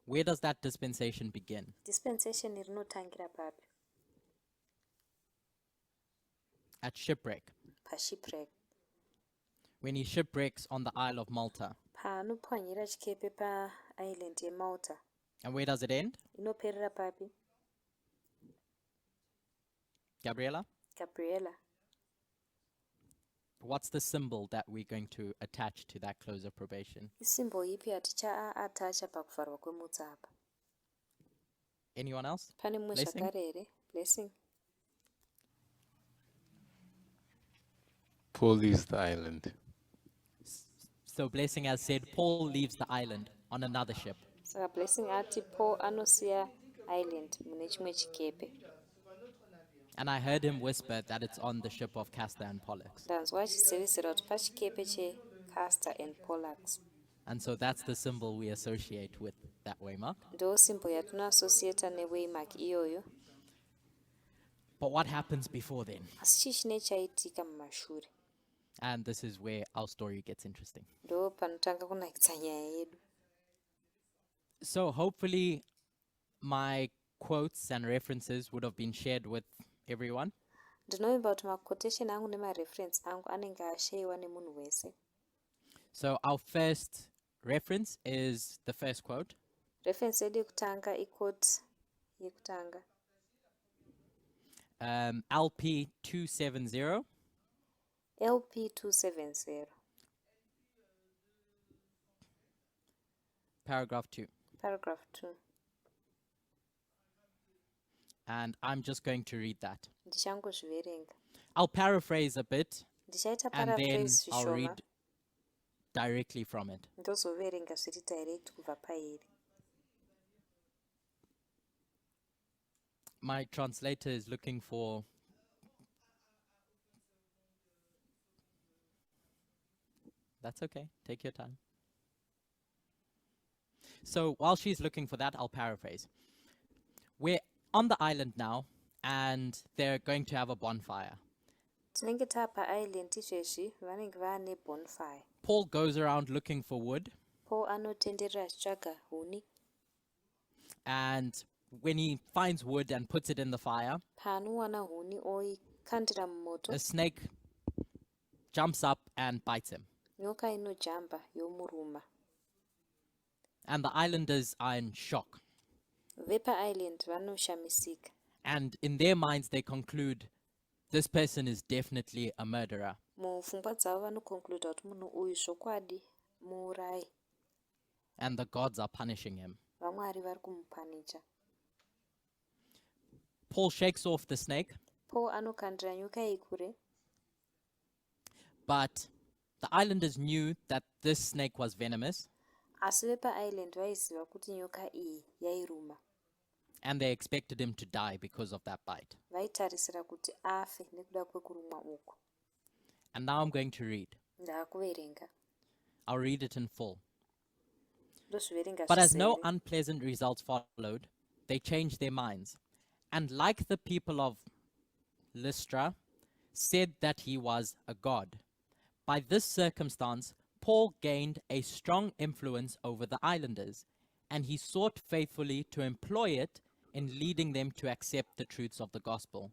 Speaker 1: where does that dispensation begin?
Speaker 2: dispensation rinotangira papi?
Speaker 1: At shipwreck.
Speaker 2: Pashipwreck,
Speaker 1: When he shipwrecks on the Isle of Malta.
Speaker 2: paanopwanyira chikepe paisland yemalta.
Speaker 1: And where does it end?
Speaker 2: Inoperera papi?
Speaker 1: Gabriella?
Speaker 2: Gabriela,
Speaker 1: What's the symbol that we're going to attach to that close of probation?
Speaker 2: isimbo ipi atichaatacha pakuvharwa kwemutsa apa?
Speaker 1: Anyone else?
Speaker 2: Pane mumwe
Speaker 1: Blessing?
Speaker 2: zvakare here? Blessing.
Speaker 8: Paul leaves the island.
Speaker 1: So Blessing has said Paul leaves the island on another ship.
Speaker 2: Saka Blessing ati Paul anosiya island mune chimwe chikepe.
Speaker 1: And I heard him whisper that it's on the ship of Castor and Pollux.
Speaker 2: Ndanzwa achizivisira kuti pachikepe cheCastor and Pollux.
Speaker 1: And so that's the symbol we associate with that waymark.
Speaker 2: Ndo simbo yatinoassociata newaymark iyoyo.
Speaker 1: But what happens before then?
Speaker 2: Asi chii chine chaitika mumashure.
Speaker 1: And this is where our story gets interesting.
Speaker 2: Ndo panotanga kunakidza nyaya yedu.
Speaker 1: So hopefully my quotes and references would have been shared with everyone.
Speaker 2: Ndinovimba kuti maquotation angu nemareference angu anenge ashayiwa nemunhu wese.
Speaker 1: So our first reference is the first quote.
Speaker 2: Reference yedu yekutanga iquote yekutanga.
Speaker 1: LP 270.
Speaker 2: LP 270.
Speaker 1: Paragraph 2.
Speaker 2: Paragraph 2.
Speaker 1: And I'm just going to read that.
Speaker 2: Ndichangozviverenga.
Speaker 1: I'll paraphrase a bit
Speaker 2: Ndichaita
Speaker 1: and then
Speaker 2: paraphrase
Speaker 1: I'll
Speaker 2: zvishoma
Speaker 1: read directly from it.
Speaker 2: ndozoverenga zviri direct kubva pairi.
Speaker 1: My translator is looking for That's okay. Take your time. So while she's looking for that, I'll paraphrase. We're on the island now, and they're going to have a bonfire.
Speaker 2: Tinenge tapaisland izvezvi vanenge vaane bonfire.
Speaker 1: Paul goes around looking for wood,
Speaker 2: Paul anotenderera achitsvaga huni.
Speaker 1: and when he finds wood and puts it in the fire,
Speaker 2: Paanowana huni oikandira mumoto,
Speaker 1: a snake jumps up and bites him.
Speaker 2: nyoka inojamba yomuruma.
Speaker 1: And the islanders are in shock.
Speaker 2: VepaIsland vanoshamisika.
Speaker 1: And in their minds, they conclude this person is definitely a murderer.
Speaker 2: Mupfungwa dzavo vanokonkluda kuti munhu uyu zvokwadi muurayi.
Speaker 1: And the gods are punishing him.
Speaker 2: Vamwari vari kumupanicha.
Speaker 1: Paul shakes off the snake,
Speaker 2: Paul anokandira nyoka iyi kure.
Speaker 1: but the islanders knew that this snake was venomous,
Speaker 2: Asi vepaIsland vaiziva kuti nyoka iyi yairuma.
Speaker 1: and they expected him to die because of that bite.
Speaker 2: Vaitarisira kuti afe nekuda kwekurumwa uku.
Speaker 1: And now I'm going to read.
Speaker 2: Ndaakuverenga.
Speaker 1: I'll read it in full.
Speaker 2: Ndozviverenga
Speaker 1: But as no
Speaker 2: zvisere.
Speaker 1: unpleasant results followed, they changed their minds, and like the people of Lystra, said that he was a god. By this circumstance, Paul gained a strong influence over the islanders, and he sought faithfully to employ it in leading them to accept the truths of the gospel.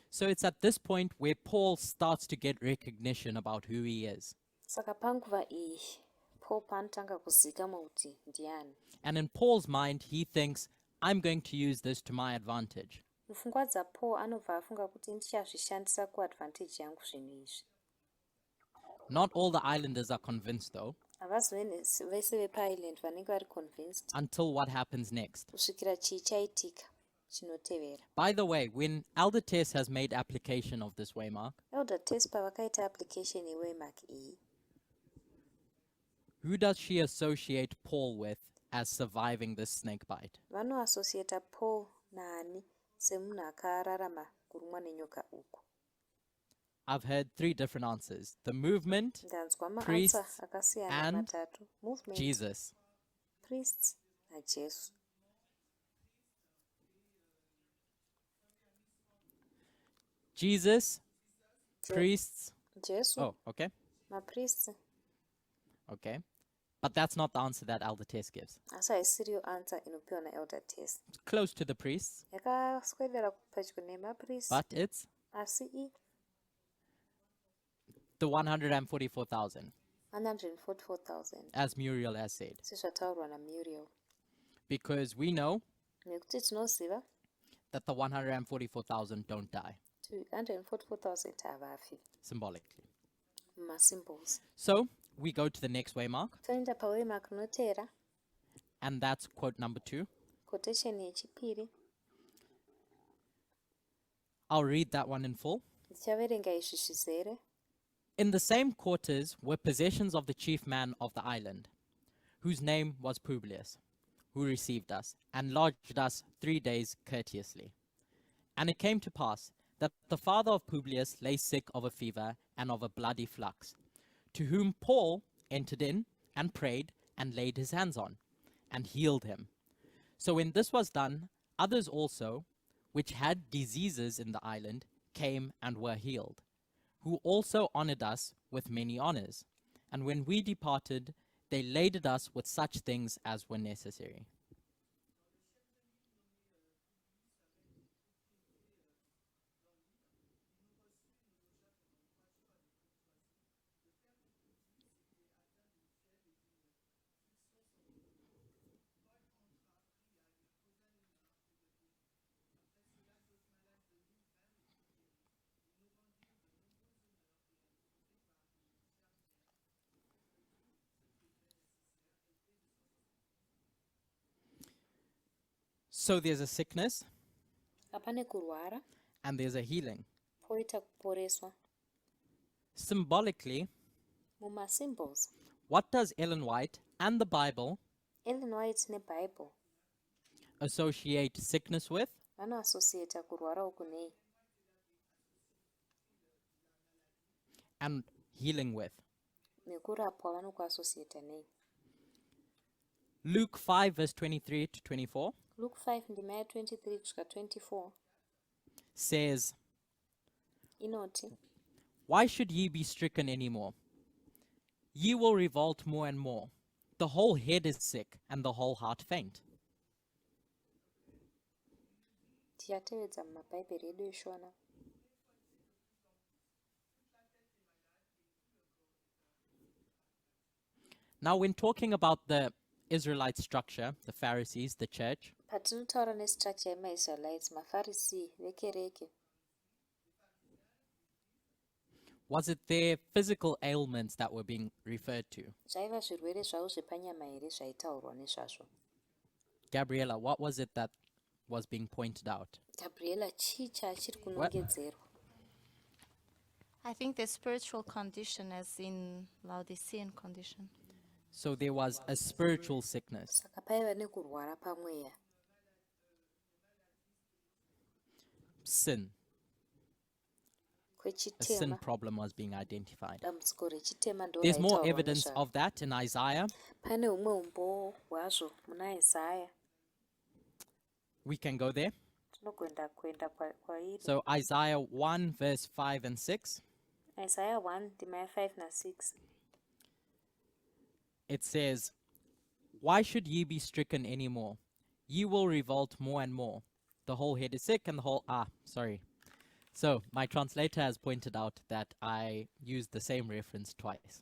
Speaker 1: So it's at this point where Paul starts to get recognition about who he is.
Speaker 2: Saka panguva iyi, Paul paanotanga kuzikamwa kuti ndiani.
Speaker 1: And in Paul's mind, he thinks, I'm going to use this to my advantage.
Speaker 2: Mupfungwa dzaPaul anobva afunga kuti ndichazvishandisa kuadvantage yangu zvinhu izvi.
Speaker 1: Not all the islanders are convinced, though,
Speaker 2: Havasi vese vepaIsland vanenge vari convinced
Speaker 1: until what happens next.
Speaker 2: kusvikira chii chaitika chinotevera.
Speaker 1: By the way, when Elder Tess has made application of this waymark,
Speaker 2: Elder Tess pavakaita application yewaymark iyi,
Speaker 1: who does she associate Paul with as surviving this snake bite.
Speaker 2: vanoassociata Paul naani semunhu akararama kurumwa nenyoka uku.
Speaker 1: I've heard 3 different answers: the movement,
Speaker 2: ndanzwa maansa
Speaker 1: priests,
Speaker 2: akasiyana
Speaker 1: and
Speaker 2: matatu: movement,
Speaker 1: Jesus.
Speaker 2: priests najesu.
Speaker 1: Jesus, priests.
Speaker 2: Jesu,
Speaker 1: Oh, okay.
Speaker 2: mapriests.
Speaker 1: Okay. But that's not the answer that Elder Tess gives.
Speaker 2: asi haisiriyo answer inopiwa naelder Tess.
Speaker 1: It's close to the priests,
Speaker 2: yakaswedera pedyo nemapriests,
Speaker 1: but it's
Speaker 2: asi
Speaker 1: the 144,000,
Speaker 2: 144,000
Speaker 1: as Muriel has said.
Speaker 2: sezvataurwa naMuriel.
Speaker 1: Because we know
Speaker 2: nekuti tinoziva
Speaker 1: that the 144,000 don't die,
Speaker 2: 144,000 havafi
Speaker 1: symbolically.
Speaker 2: mumasymbols.
Speaker 1: So we go to the next waymark,
Speaker 2: toenda pawaymark inoteera,
Speaker 1: and that's quote number 2.
Speaker 2: quotation yechipiri.
Speaker 1: I'll read that one in full.
Speaker 2: ndichaverenga izvi zvizere.
Speaker 1: In the same quarters were possessions of the chief man of the island, whose name was Publius, who received us and lodged us 3 days courteously. And it came to pass that the father of Publius lay sick of a fever and of a bloody flux, to whom Paul entered in and prayed and laid his hands on, and healed him. So when this was done, others also, which had diseases in the island, came and were healed, who also honored us with many honors. And when we departed, they laded us with such things as were necessary. So there's a sickness
Speaker 2: hapane kurwara
Speaker 1: and there's a healing.
Speaker 2: poita kuporeswa.
Speaker 1: Symbolically,
Speaker 2: mumasymbols,
Speaker 1: what does Ellen White and the Bible
Speaker 2: Ellen White nebhayibheri
Speaker 1: associate sickness with?
Speaker 2: vanoassociata kurwara uku nei,
Speaker 1: And healing with?
Speaker 2: nekurapwa vanokuassociata nei.
Speaker 1: Luke 5 verse 23 to 24
Speaker 2: Luke 5 ndima ya23 kusvika 24
Speaker 1: says,
Speaker 2: inoti,
Speaker 1: "Why should ye be stricken any more? Ye will revolt more and more. The whole head is sick, and the whole heart faint."
Speaker 2: tichatevedza mumabhaibheri edu eshona.
Speaker 1: Now, when talking about the Israelite structure, the Pharisees, the church,
Speaker 2: patinotaura nestructure yemaisraelites, mafarisi vekereke,
Speaker 1: was it their physical ailments that were being referred to?
Speaker 2: zvaiva zvirwere zvavo zvepanyama here zvaitaurwa nezvazvo?
Speaker 1: Gabriela, what was it that was being pointed out?
Speaker 2: Gabriela, chii chachiri kunongedzerwa?
Speaker 8: I think the spiritual condition as in Laodicean condition.
Speaker 1: So there was a spiritual sickness.
Speaker 2: Saka paiva nekurwara pamweya,
Speaker 1: Sin. A sin
Speaker 2: kwechitema,
Speaker 1: problem was being identified.
Speaker 2: dambudziko rechitema ndo
Speaker 1: There's more
Speaker 2: raitaurwa
Speaker 1: evidence
Speaker 2: nezvaro.
Speaker 1: of that in Isaiah.
Speaker 2: Pane humwe umbo hwazvo muna Isaya,
Speaker 1: We can go there.
Speaker 2: tinogenda kwairi.
Speaker 1: So Isaiah 1 verse 5 and 6.
Speaker 2: Isaya 1 ndima ya5 na6
Speaker 1: It says, "Why should ye be stricken any more? Ye will revolt more and more. The whole head is sick and the whole..." Sorry. So my translator has pointed out that I used the same reference twice.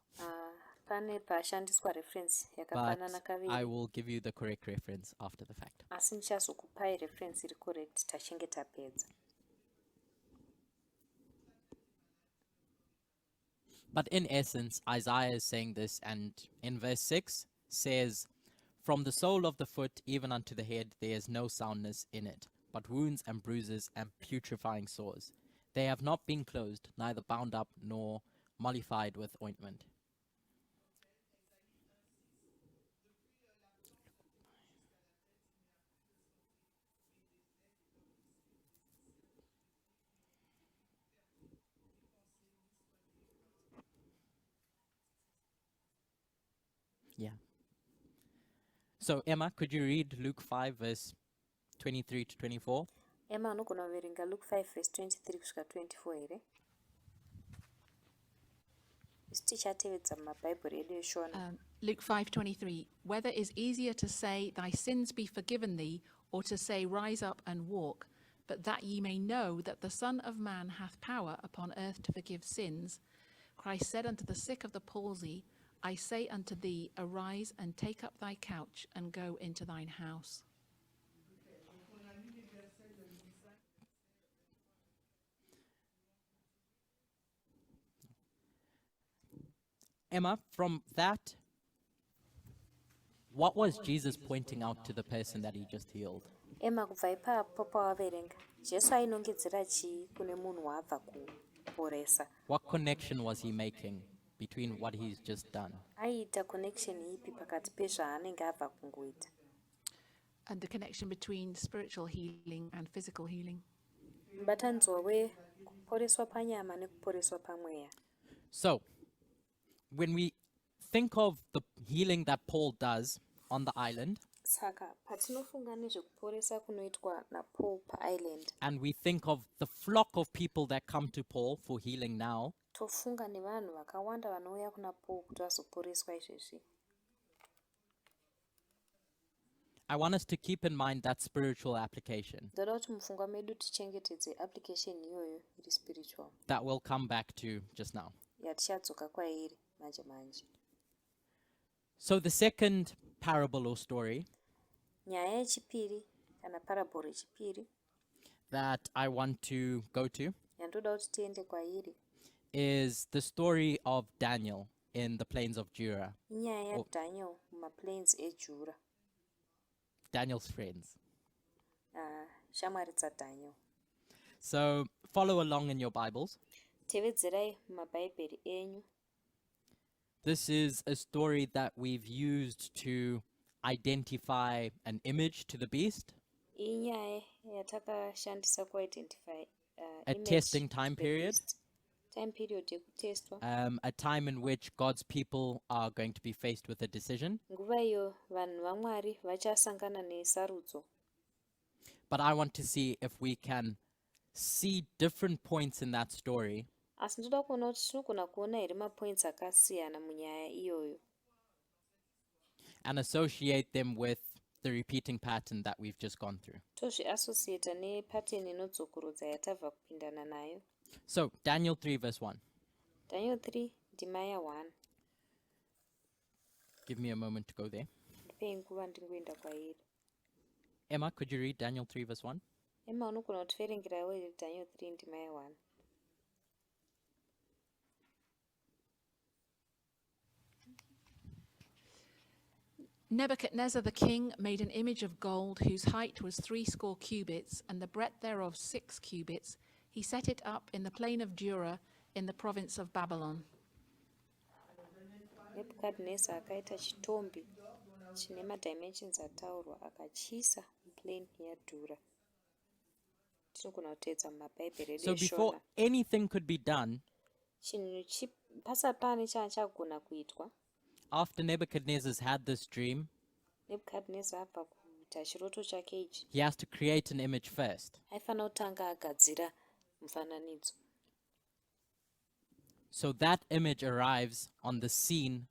Speaker 2: pane pashandiswa reference
Speaker 1: But
Speaker 2: yakafanana
Speaker 1: I
Speaker 2: kaviri,
Speaker 1: will give you the correct reference after the fact.
Speaker 2: asi ndichazokupai reference iri correct tachinge tapedza.
Speaker 1: But in essence, Isaiah is saying this, and in verse 6 says, "From the sole of the foot even unto the head there is no soundness in it, but wounds and bruises and putrefying sores. They have not been closed, neither bound up nor mollified with ointment." Yeah. So, Emma, could you read Luke 5, verse 23 to 24?
Speaker 2: Emma unogona kuverenga Luke 5 verse 23 kusvika 24 here. Isu tichatevedza mumabhaibheri edu eshona.
Speaker 5: Luke 5:23. Whether it is easier to say, "Thy sins be forgiven thee," or to say, "Rise up and walk," but that ye may know that the Son of Man hath power upon earth to forgive sins. Christ said unto the sick of the palsy, I say unto thee, arise and take up thy couch and go into thine house.
Speaker 1: Emma, from that, what was Jesus pointing out to the person that he just healed?
Speaker 2: Emma kubva ipapo pawaverenga, Jesu ainongedzera chii kune munhu waabva kuporesa?
Speaker 1: What connection was he making between what he's just done?
Speaker 2: Aiita connection ipi pakati pezvaanenge abva kungoita?
Speaker 5: And the connection between spiritual healing and physical healing.
Speaker 2: Mubatanidzwa wekuporeswa panyama nekuporeswa pamweya.
Speaker 1: So, when we think of the healing that Paul does on the island,
Speaker 2: Saka patinofunga nezvekuporesa kunoitwa naPaul paisland,
Speaker 1: and we think of the flock of people that come to Paul for healing now,
Speaker 2: tofunga nevanhu vakawanda vanouya kuna Paul kuti vazoporeswa izvezvi.
Speaker 1: I want us to keep in mind that spiritual application
Speaker 2: Ndoda kuti mupfungwa medu tichengetedze application iyoyo iri spiritual
Speaker 1: that we'll come back to just now.
Speaker 2: yatichadzoka kwairi manje manje.
Speaker 1: So, the second parable or story
Speaker 2: Nyaya yechipiri kana parable yechipiri
Speaker 1: that I want to go to
Speaker 2: yandoda kuti tiende kwairi
Speaker 1: is the story of Daniel in the plains of Jura,
Speaker 2: inyaya
Speaker 1: Oh.
Speaker 2: yaDaniel mumaplains eJura,
Speaker 1: Daniel's friends.
Speaker 2: shamwari dzaDaniel.
Speaker 1: So, follow along in your Bibles.
Speaker 2: Tevedzerai mumabhaibheri enyu.
Speaker 1: This is a story that we've used to identify an image to the beast,
Speaker 2: Inyaya yatakashandisa kuidentify
Speaker 1: a
Speaker 2: image
Speaker 1: testing
Speaker 2: to
Speaker 1: time
Speaker 2: the
Speaker 1: period,
Speaker 2: beast. Time period yekutestwa.
Speaker 1: a time in which God's people are going to be faced with a decision.
Speaker 2: Nguva iyo vanhu vaMwari vachasangana nesarudzo.
Speaker 1: But I want to see if we can see different points in that story
Speaker 2: Asi ndoda kuona kuti tinogona kuona here mapoints akasiyana munyaya iyoyo
Speaker 1: and associate them with the repeating pattern that we've just gone through.
Speaker 2: tozviassociata nepateni inodzokorodza yatabva kupindana nayo.
Speaker 1: So, Daniel 3, verse 1.
Speaker 2: Daniel 3 ndima ya1.
Speaker 1: Give me a moment to go there.
Speaker 2: Ndipei nguva ndingoenda kwairi.
Speaker 1: Emma, could you read Daniel 3, verse 1?
Speaker 2: Emma unogona kutiverengerawo here Daniel 3 ndima ya1.
Speaker 5: Nebuchadnezzar the king made an image of gold whose height was 80 cubits and the breadth thereof 6 cubits. He set it up in the plain of Dura in the province of Babylon.
Speaker 2: Nebukadnezar akaita chitombi chine madimensions ataurwa akachiisa muplain yaDhura. Tinogona kuteedza mumabhaibheri edu
Speaker 1: So, before
Speaker 2: eshona.
Speaker 1: anything could be done,
Speaker 2: Chinhu pasati pane chachagona kuitwa,
Speaker 1: after Nebuchadnezzar's had this dream,
Speaker 2: Nebukadnezar abva kuita chiroto chake ichi,
Speaker 1: he has to create an image first.
Speaker 2: aifanira kutanga agadzira mufananidzo.
Speaker 1: So that image arrives on the scene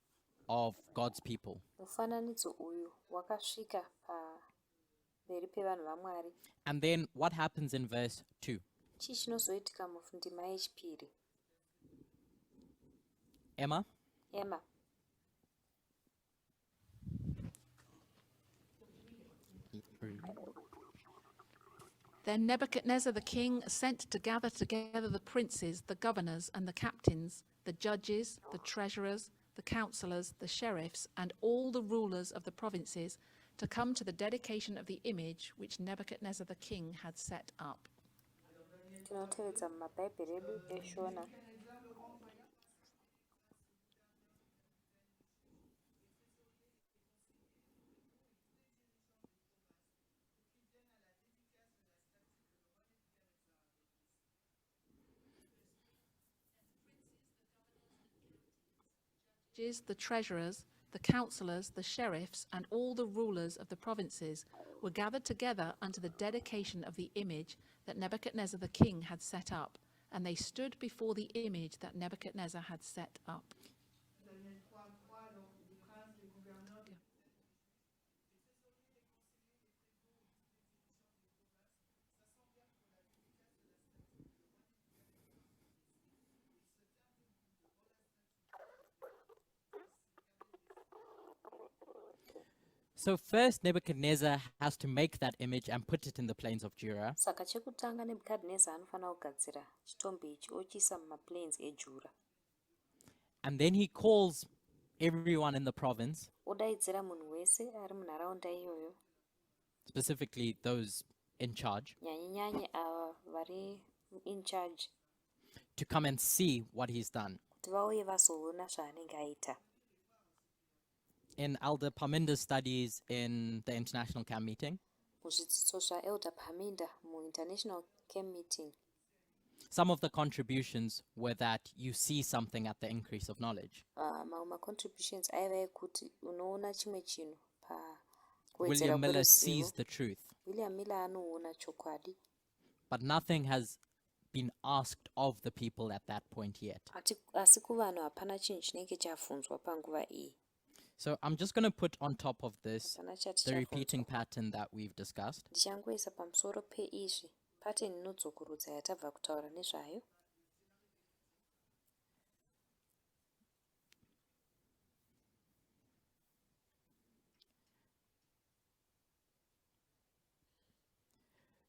Speaker 1: of God's people.
Speaker 2: Mufananidzo uyu wakasvika pamberi pevanhu vaMwari.
Speaker 1: And then what happens in verse 2?
Speaker 2: Chii chinozoitika mundima yechipiri?
Speaker 1: Emma?
Speaker 2: Emma,
Speaker 5: Then Nebuchadnezzar the king sent to gather together the princes, the governors, and the captains, the judges, the treasurers, the counselors, the sheriffs, and all the rulers of the provinces to come to the dedication of the image which Nebuchadnezzar the king had set up.
Speaker 2: tinotevedza mumabhaibheri edu eshona.
Speaker 5: The treasurers, the councillors, the sheriffs, and all the rulers of the provinces were gathered together unto the dedication of the image that Nebuchadnezzar the king had set up, and they stood before the image that Nebuchadnezzar had set up.
Speaker 1: So first Nebuchadnezzar has to make that image and put it in the plains of Jura.
Speaker 2: saka chekutanga nebukadnezar anofanira kugadzira chitombi ichi ochiisa mumaplains ejura.
Speaker 1: And then he calls everyone in the province,
Speaker 2: Odaidzira munhu wese ari munharaunda iyoyo,
Speaker 1: specifically those in charge,
Speaker 2: nyanye ava vari in charge,
Speaker 1: to come and see what he's done.
Speaker 2: kuti vauye vazoona zvaanenge aita.
Speaker 1: In Elder Parminder's studies in the International Camp Meeting,
Speaker 2: Muzvidzidzo zvaelder Parminder muinternational camp meeting,
Speaker 1: some of the contributions were that you see something at the increase of knowledge.
Speaker 2: mamwe macontributions aiva ekuti unoona chimwe chinhu pakuwedzera
Speaker 1: William Miller sees
Speaker 2: kweruzivo.
Speaker 1: the truth,
Speaker 2: William Miller anoona chokwadi,
Speaker 1: but nothing has been asked of the people at that point yet.
Speaker 2: asi kuvanhu hapana chinhu chinenge chafunzwa panguva iyi.
Speaker 1: So I'm just going to put on top of this
Speaker 2: Hapana chati
Speaker 1: the repeating
Speaker 2: chafunzwa.
Speaker 1: pattern that we've discussed.
Speaker 2: Ndichangoisa pamusoro peizvi pattern inodzokorudza yatabva kutaura nezvayo.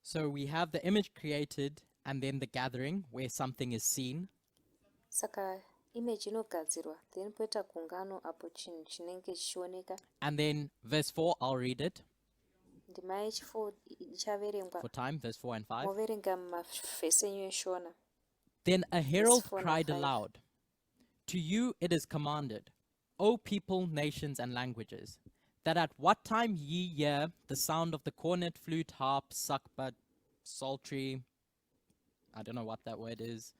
Speaker 1: So we have the image created and then the gathering where something is seen.
Speaker 2: Saka image inogadzirwa, then poita gungano apo chinhu chinenge chichioneka.
Speaker 1: And then verse 4, I'll read it
Speaker 2: Ndima yechi4 ichaverengwa,
Speaker 1: for time, verse 4 and 5.
Speaker 2: moverenga mumavhesi enyu eshona.
Speaker 1: Then a herald
Speaker 2: 4 and
Speaker 1: cried
Speaker 2: 5.
Speaker 1: aloud, "To you it is commanded, O people, nations, and languages, that at what time ye hear the sound of the cornet, flute, harp, sackbut, psaltery," I don't know what that word is,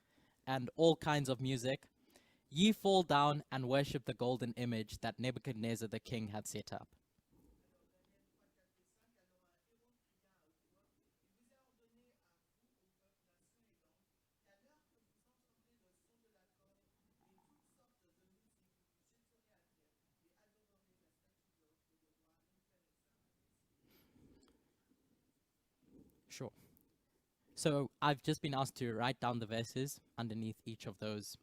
Speaker 1: "and all kinds of music, ye fall down and worship the golden image that Nebuchadnezzar the king had set up." Sure. So I've just been asked to write down the verses underneath each of those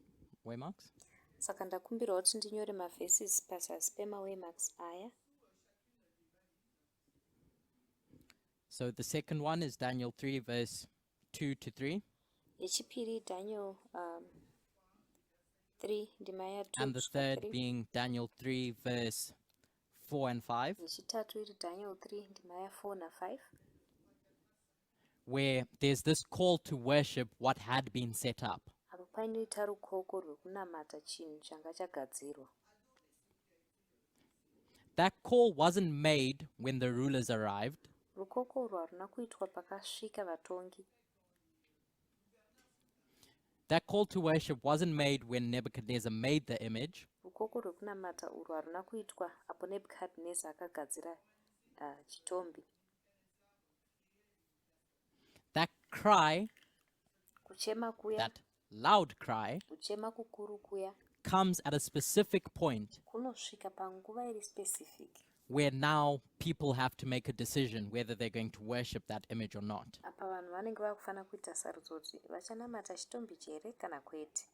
Speaker 1: waymarks.
Speaker 2: Saka ndakumbirwa kuti ndinyore mavhesis pazasi pemawaymarks aya.
Speaker 1: So the second one is Daniel 3, verse 2 to 3.
Speaker 2: Yechipiri Daniel 3 ndima ya2
Speaker 1: And the third being Daniel 3, verse 4 and 5,
Speaker 2: yechitatu iri Daniel 3 ndima ya4 na5,
Speaker 1: where there's this call to worship what had been set up.
Speaker 2: apo painoita rukoko rwekunamata chinhu changa chagadzirwa.
Speaker 1: That call wasn't made when the rulers arrived.
Speaker 2: Rukoko urwu haruna kuitwa pakasvika vatongi.
Speaker 1: That call to worship wasn't made when Nebuchadnezzar made the image.
Speaker 2: Rukoko rwekunamata urwu haruna kuitwa apo Nebukadnezar akagadzira chitombi.
Speaker 1: That cry,
Speaker 2: Kuchema kuya,
Speaker 1: that loud cry,
Speaker 2: kuchema kukuru kuya,
Speaker 1: comes at a specific point
Speaker 2: kunosvika panguva iri specific.
Speaker 1: where now people have to make a decision whether they're going to worship that image or not.
Speaker 2: Apa vanhu vanenge vakufanira kuita sarudzo kuti vachanamata chitombi here kana kwete.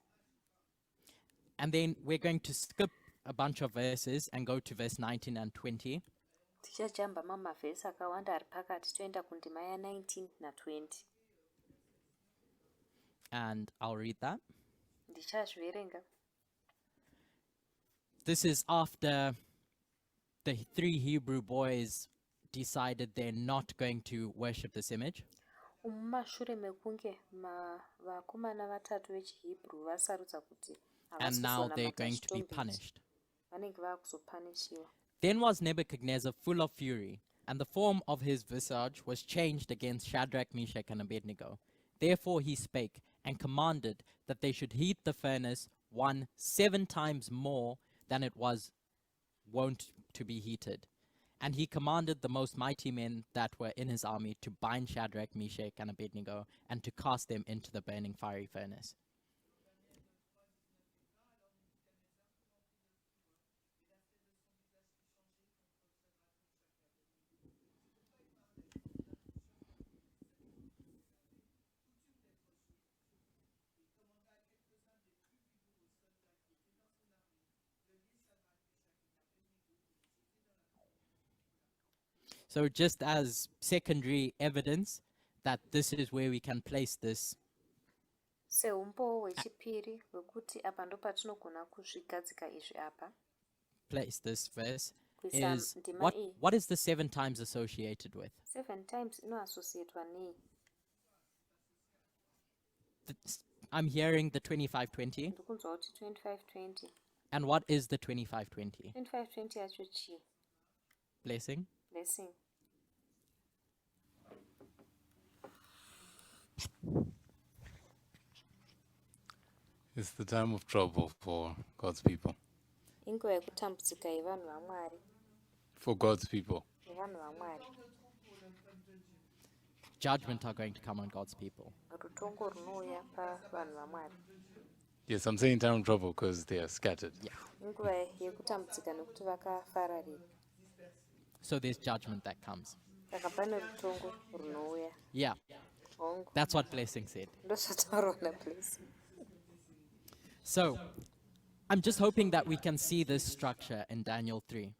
Speaker 1: And then we're going to skip a bunch of verses and go to verse 19 and 20.
Speaker 2: Tichajamba mamavhesi akawanda ari pakati toenda kundima ya19 na20.
Speaker 1: And I'll read that.
Speaker 2: Ndichazviverenga.
Speaker 1: This is after the 3 Hebrew boys decided they're not going to worship this image.
Speaker 2: Mumashure mekunge vakomana vatatu vechihebrew vasarudza kuti
Speaker 1: And now they're
Speaker 2: havasi
Speaker 1: going to be
Speaker 2: chitombi ichi.
Speaker 1: punished.
Speaker 2: Vanenge vakuzopanishiwa.
Speaker 1: Then was Nebuchadnezzar full of fury, and the form of his visage was changed against Shadrach, Meshach, and Abednego. Therefore he spake, and commanded that they should heat the furnace 7 times more than it was won't to be heated. And he commanded the most mighty men that were in his army to bind Shadrach, Meshach, and Abednego, and to cast them into the burning fiery furnace. So just as secondary evidence that this is where we can place this,
Speaker 2: seumbowo hwechipiri hwekuti apa ndo patinogona kuzvigadzika izvi apa
Speaker 1: place this verse
Speaker 2: kuisa
Speaker 1: is
Speaker 2: ndima iyi
Speaker 1: what is the 7 times associated with?
Speaker 2: 7 times inoassociatwa nei?
Speaker 1: I'm hearing the 25:20.
Speaker 2: Ndikunzwa kuti 25:20.
Speaker 1: And what is the 25:20?
Speaker 2: 25:20 yacho chii?
Speaker 1: Blessing.
Speaker 2: Blessing.
Speaker 9: It's the time of trouble for God's people.
Speaker 2: Inguva yekutambudzika yevanhu vaMwari.
Speaker 9: For God's people.
Speaker 2: Yevanhu vaMwari.
Speaker 1: Judgment are going to come on God's people.
Speaker 2: Rutongo runouya pavanhu vaMwari.
Speaker 9: Yes, I'm saying time of trouble because they are scattered.
Speaker 1: Yeah.
Speaker 2: Inguva yekutambudzika nekuti vakafararira.
Speaker 1: So there's judgment that comes.
Speaker 2: Saka pane rutongo runouya.
Speaker 1: Yeah.
Speaker 2: Hongu.
Speaker 1: That's what blessing said.
Speaker 2: Ndozvataurwa naBlessing.
Speaker 1: So I'm just hoping that we can see this structure in Daniel 3.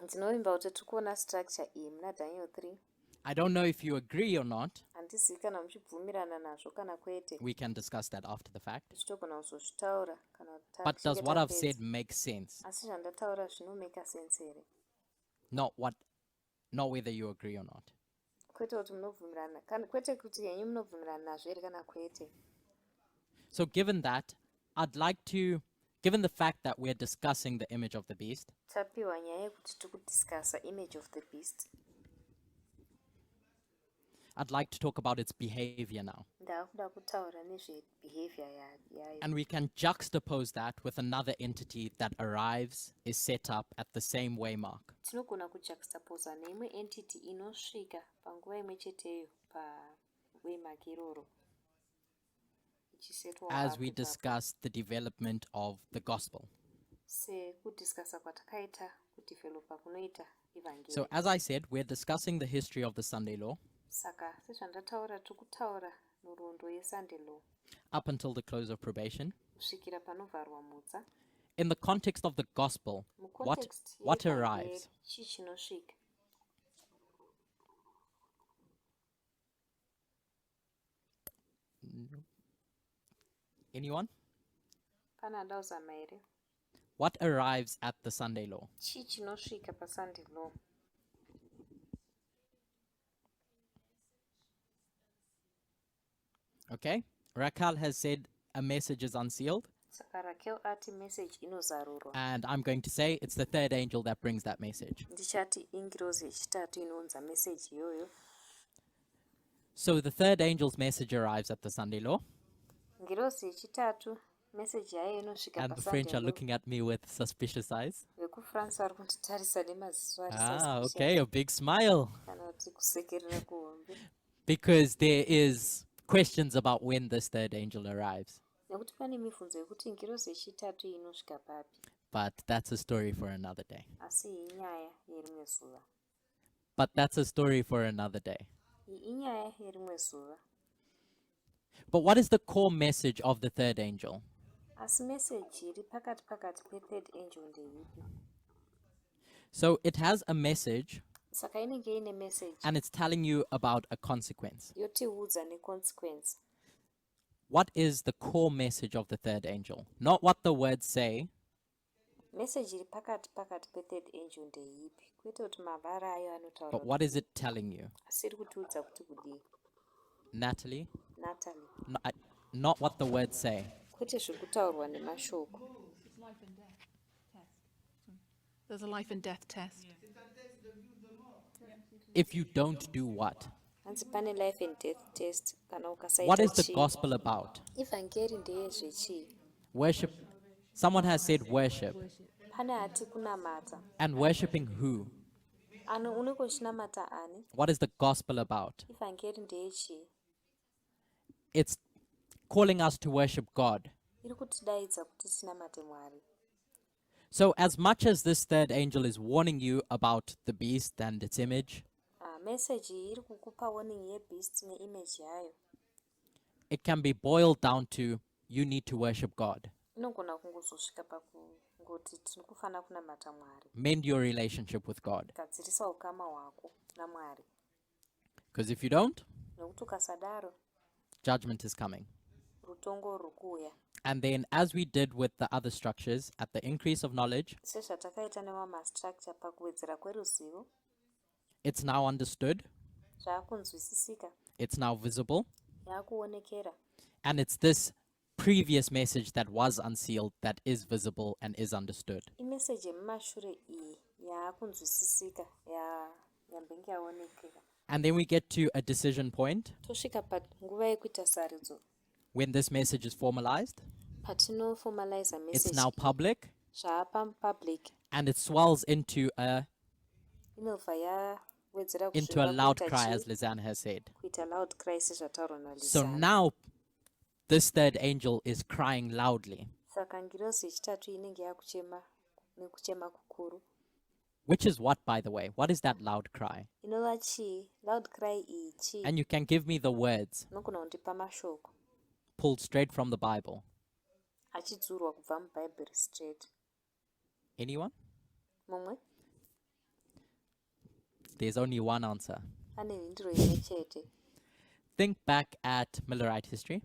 Speaker 2: Ndinovimba kuti tikuona structure iyi muna Daniel 3.
Speaker 1: I don't know if you agree or not.
Speaker 2: Handizivi kana muchibvumirana nazvo kana kwete.
Speaker 1: We can discuss that after the fact.
Speaker 2: Tichitogona kuzozvitaura kana
Speaker 1: But does what I've said make sense?
Speaker 2: asi zvandataura zvinomeka sense here.
Speaker 1: Not whether you agree or not.
Speaker 2: Kwete kuti munobvumirana kana kwete kuti henyu munobvumirana nazvo here kana kwete.
Speaker 1: So given that, I'd like to, given the fact that we're discussing the image of the beast,
Speaker 2: Tapiwa nyaya yekuti tikudiscussa image of the beast.
Speaker 1: I'd like to talk about its behavior now.
Speaker 2: Ndakuda kutaura nezvebehavior yayo.
Speaker 1: And we can juxtapose that with another entity that arrives, is set up at the same waymark.
Speaker 2: Tinogona kujuxtaposa neimwe entity inosvika panguva imwe cheteyo pawaymark iroro.
Speaker 1: As we discuss the development of the gospel.
Speaker 2: sekudiscussa kwatakaita kudevelopa kunoita evangeli.
Speaker 1: So as I said, we're discussing the history of the Sunday law
Speaker 2: Saka sezvandataura tikutaura nhoroondo yeSunday law
Speaker 1: up until the close of probation.
Speaker 2: kusvikira panovharwa mudza.
Speaker 1: In the context of the gospel,
Speaker 2: Mucontext
Speaker 1: what
Speaker 2: yevangeli,
Speaker 1: arrives?
Speaker 2: chii chinosvika?
Speaker 1: Anyone?
Speaker 2: Pana ndauzama here?
Speaker 1: What arrives at the Sunday law?
Speaker 2: Chii chinosvika paSunday law?
Speaker 1: Okay? Rakal has said a message is unsealed.
Speaker 2: Saka Raquel ati message inozarurwa.
Speaker 1: And I'm going to say it's the third angel that brings that message.
Speaker 2: Ndichati ingirozi yechitatu inounza message iyoyo.
Speaker 1: So the third angel's message arrives at the Sunday law.
Speaker 2: Ngirozi yechitatu message yayo inosvika
Speaker 1: And the French are
Speaker 2: paSunday law.
Speaker 1: looking at me with suspicious eyes.
Speaker 2: VekuFrance vari kunditarisa nemaziso ari
Speaker 1: Ah,
Speaker 2: suspicious.
Speaker 1: okay, a big smile.
Speaker 2: Kana kuti kusekerera kuhombe.
Speaker 1: Because there is questions about when this third angel arrives.
Speaker 2: Nekuti pane mibvunzo yekuti ngirozi yechitatu iyi inosvika papi.
Speaker 1: But that's a story for another day.
Speaker 2: Asi iyi inyaya yerimwe zuva.
Speaker 1: But that's a story for another day.
Speaker 2: Iyi inyaya yerimwe zuva.
Speaker 1: But what is the core message of the third angel?
Speaker 2: Asi message iri pakati pethird angel ndeipi?
Speaker 1: So it has a message
Speaker 2: Saka inenge ine message
Speaker 1: and it's telling you about a consequence.
Speaker 2: yotiudza neconsequence.
Speaker 1: What is the core message of the third angel? Not what the words say,
Speaker 2: Message iri pakati pethird angel ndeipi? Kwete kuti mavara ayo anotaura.
Speaker 1: but what is it telling you?
Speaker 2: Asi iri kutiudza kuti kudii?
Speaker 1: Natalie?
Speaker 2: Natalie.
Speaker 1: Not what the words say.
Speaker 2: Kwete zviri kutaurwa nemashoko.
Speaker 5: There's a life and death test.
Speaker 1: If you don't do what?
Speaker 2: Hanzi pane life and death test kana ukasaita
Speaker 1: What is the
Speaker 2: chii.
Speaker 1: gospel about?
Speaker 2: Evangeli ndeyezvechii?
Speaker 1: Worship. Someone has said worship.
Speaker 2: pane ati kunamata.
Speaker 1: And worshipping who?
Speaker 2: Unenge uchinamata ani?
Speaker 1: What is the gospel about?
Speaker 2: Ivhangeri ndeyechii?
Speaker 1: It's calling us to worship God.
Speaker 2: Iri kutidaidza kuti tinamate Mwari.
Speaker 1: So as much as this third angel is warning you about the beast and its image,
Speaker 2: Message iyi iri kukupa warning yebeast neimage yayo.
Speaker 1: it can be boiled down to you need to worship God.
Speaker 2: Inogona kungozosvika pakungoti tiri kufanira kunamata Mwari.
Speaker 1: Mend your relationship with God.
Speaker 2: Gadzirisa ukama hwako naMwari.
Speaker 1: Because if you don't,
Speaker 2: Nokuti ukasadaro,
Speaker 1: judgment is coming.
Speaker 2: rutongo ruri kuuya.
Speaker 1: And then, as we did with the other structures, at the increase of knowledge,
Speaker 2: Sezvatakaita nemamastructure pakuwedzera kweruzivo,
Speaker 1: it's now understood,
Speaker 2: zvaakunzwisisika,
Speaker 1: it's now visible,
Speaker 2: yaakuonekera.
Speaker 1: and it's this previous message that was unsealed that is visible and is understood.
Speaker 2: Imessage yemumashure iyi yaakunzwisisika, yambenge yaonekera.
Speaker 1: And then we get to a decision point
Speaker 2: Tosvika panguva yekuita sarudzo.
Speaker 1: when this message is formalized,
Speaker 2: Patinoformalize
Speaker 1: it's
Speaker 2: message
Speaker 1: now public,
Speaker 2: zvaapapublic,
Speaker 1: and it swells into a
Speaker 2: inobva yawedzera
Speaker 1: loud cry, as Lizanne has said.
Speaker 2: kuita loud cry sezvataurwa
Speaker 1: So
Speaker 2: naLizana.
Speaker 1: now this third angel is crying loudly,
Speaker 2: Saka ngirozi yechitatu inenge yakuchema nekuchema kukuru.
Speaker 1: which is what, by the way? What is that loud cry?
Speaker 2: Inova chii? Loud cry iyi chii?
Speaker 1: And you can give me the words
Speaker 2: Nogona kundipa mashoko
Speaker 1: pulled straight from the Bible.
Speaker 2: achidzurwa kubva mubhaibheri straight.
Speaker 1: Anyone?
Speaker 2: Mumwe?
Speaker 1: There's only one answer.
Speaker 2: Pane mhinduro imwe chete.
Speaker 1: Think back at Millerite history.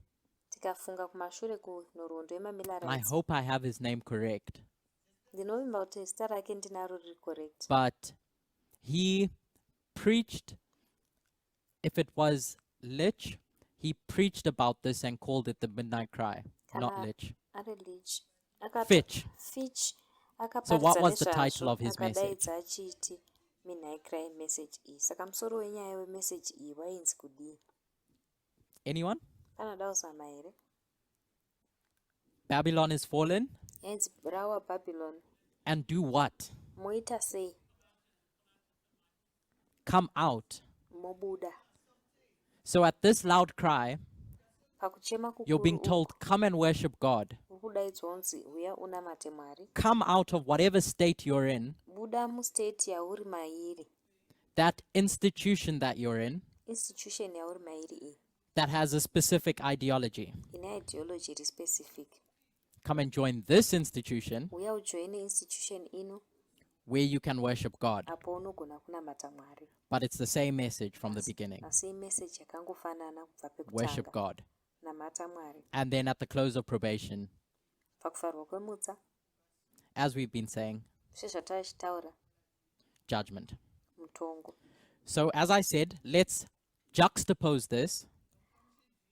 Speaker 2: Tikafunga kumashure kunhoroondo
Speaker 1: And I
Speaker 2: yemaMillerites.
Speaker 1: hope I have his name correct.
Speaker 2: Ndinovimba kuti zita rake ndinaro riri correct.
Speaker 1: But he preached, if it was Lich, he preached about this and called it the midnight cry. Not
Speaker 2: Kana
Speaker 1: Lich.
Speaker 2: ari Lich.
Speaker 1: Fitch.
Speaker 2: Fitch
Speaker 1: So what
Speaker 2: akaparidza
Speaker 1: was the
Speaker 2: nezvazvo,
Speaker 1: title of his message?
Speaker 2: akadaidza achiti midnight cry message iyi. Saka musoro wenyaya wemessage iyi wainzi kudii?
Speaker 1: Anyone?
Speaker 2: Panoda kuzama here?
Speaker 1: Babylon is fallen.
Speaker 2: Yainzi rawa Babylon.
Speaker 1: And do what?
Speaker 2: Moita sei?
Speaker 1: Come out.
Speaker 2: Mobuda.
Speaker 1: So at this loud cry,
Speaker 2: Pakuchema
Speaker 1: you're being
Speaker 2: kukuru
Speaker 1: told, come and worship God.
Speaker 2: ukudaidzwa unzi uya unamate Mwari.
Speaker 1: Come out of whatever state you're in,
Speaker 2: Buda mustate yauri mairi.
Speaker 1: that institution that you're in,
Speaker 2: Institution yauri mairi iyi.
Speaker 1: that has a specific ideology.
Speaker 2: Ine ideology iri specific.
Speaker 1: Come and join this institution
Speaker 2: Uya ujoine institution ino
Speaker 1: where you can worship God.
Speaker 2: apo unogona kunamata Mwari.
Speaker 1: But it's the same message from the beginning.
Speaker 2: Asi message yakangofanana kubva
Speaker 1: Worship
Speaker 2: pekutanga.
Speaker 1: God.
Speaker 2: Namata Mwari.
Speaker 1: And then at the close of probation,
Speaker 2: Pakufarwa kwemutsa,
Speaker 1: as we've been saying,
Speaker 2: sezvatachitaura,
Speaker 1: judgment.
Speaker 2: mutongo.
Speaker 1: So as I said, let's juxtapose this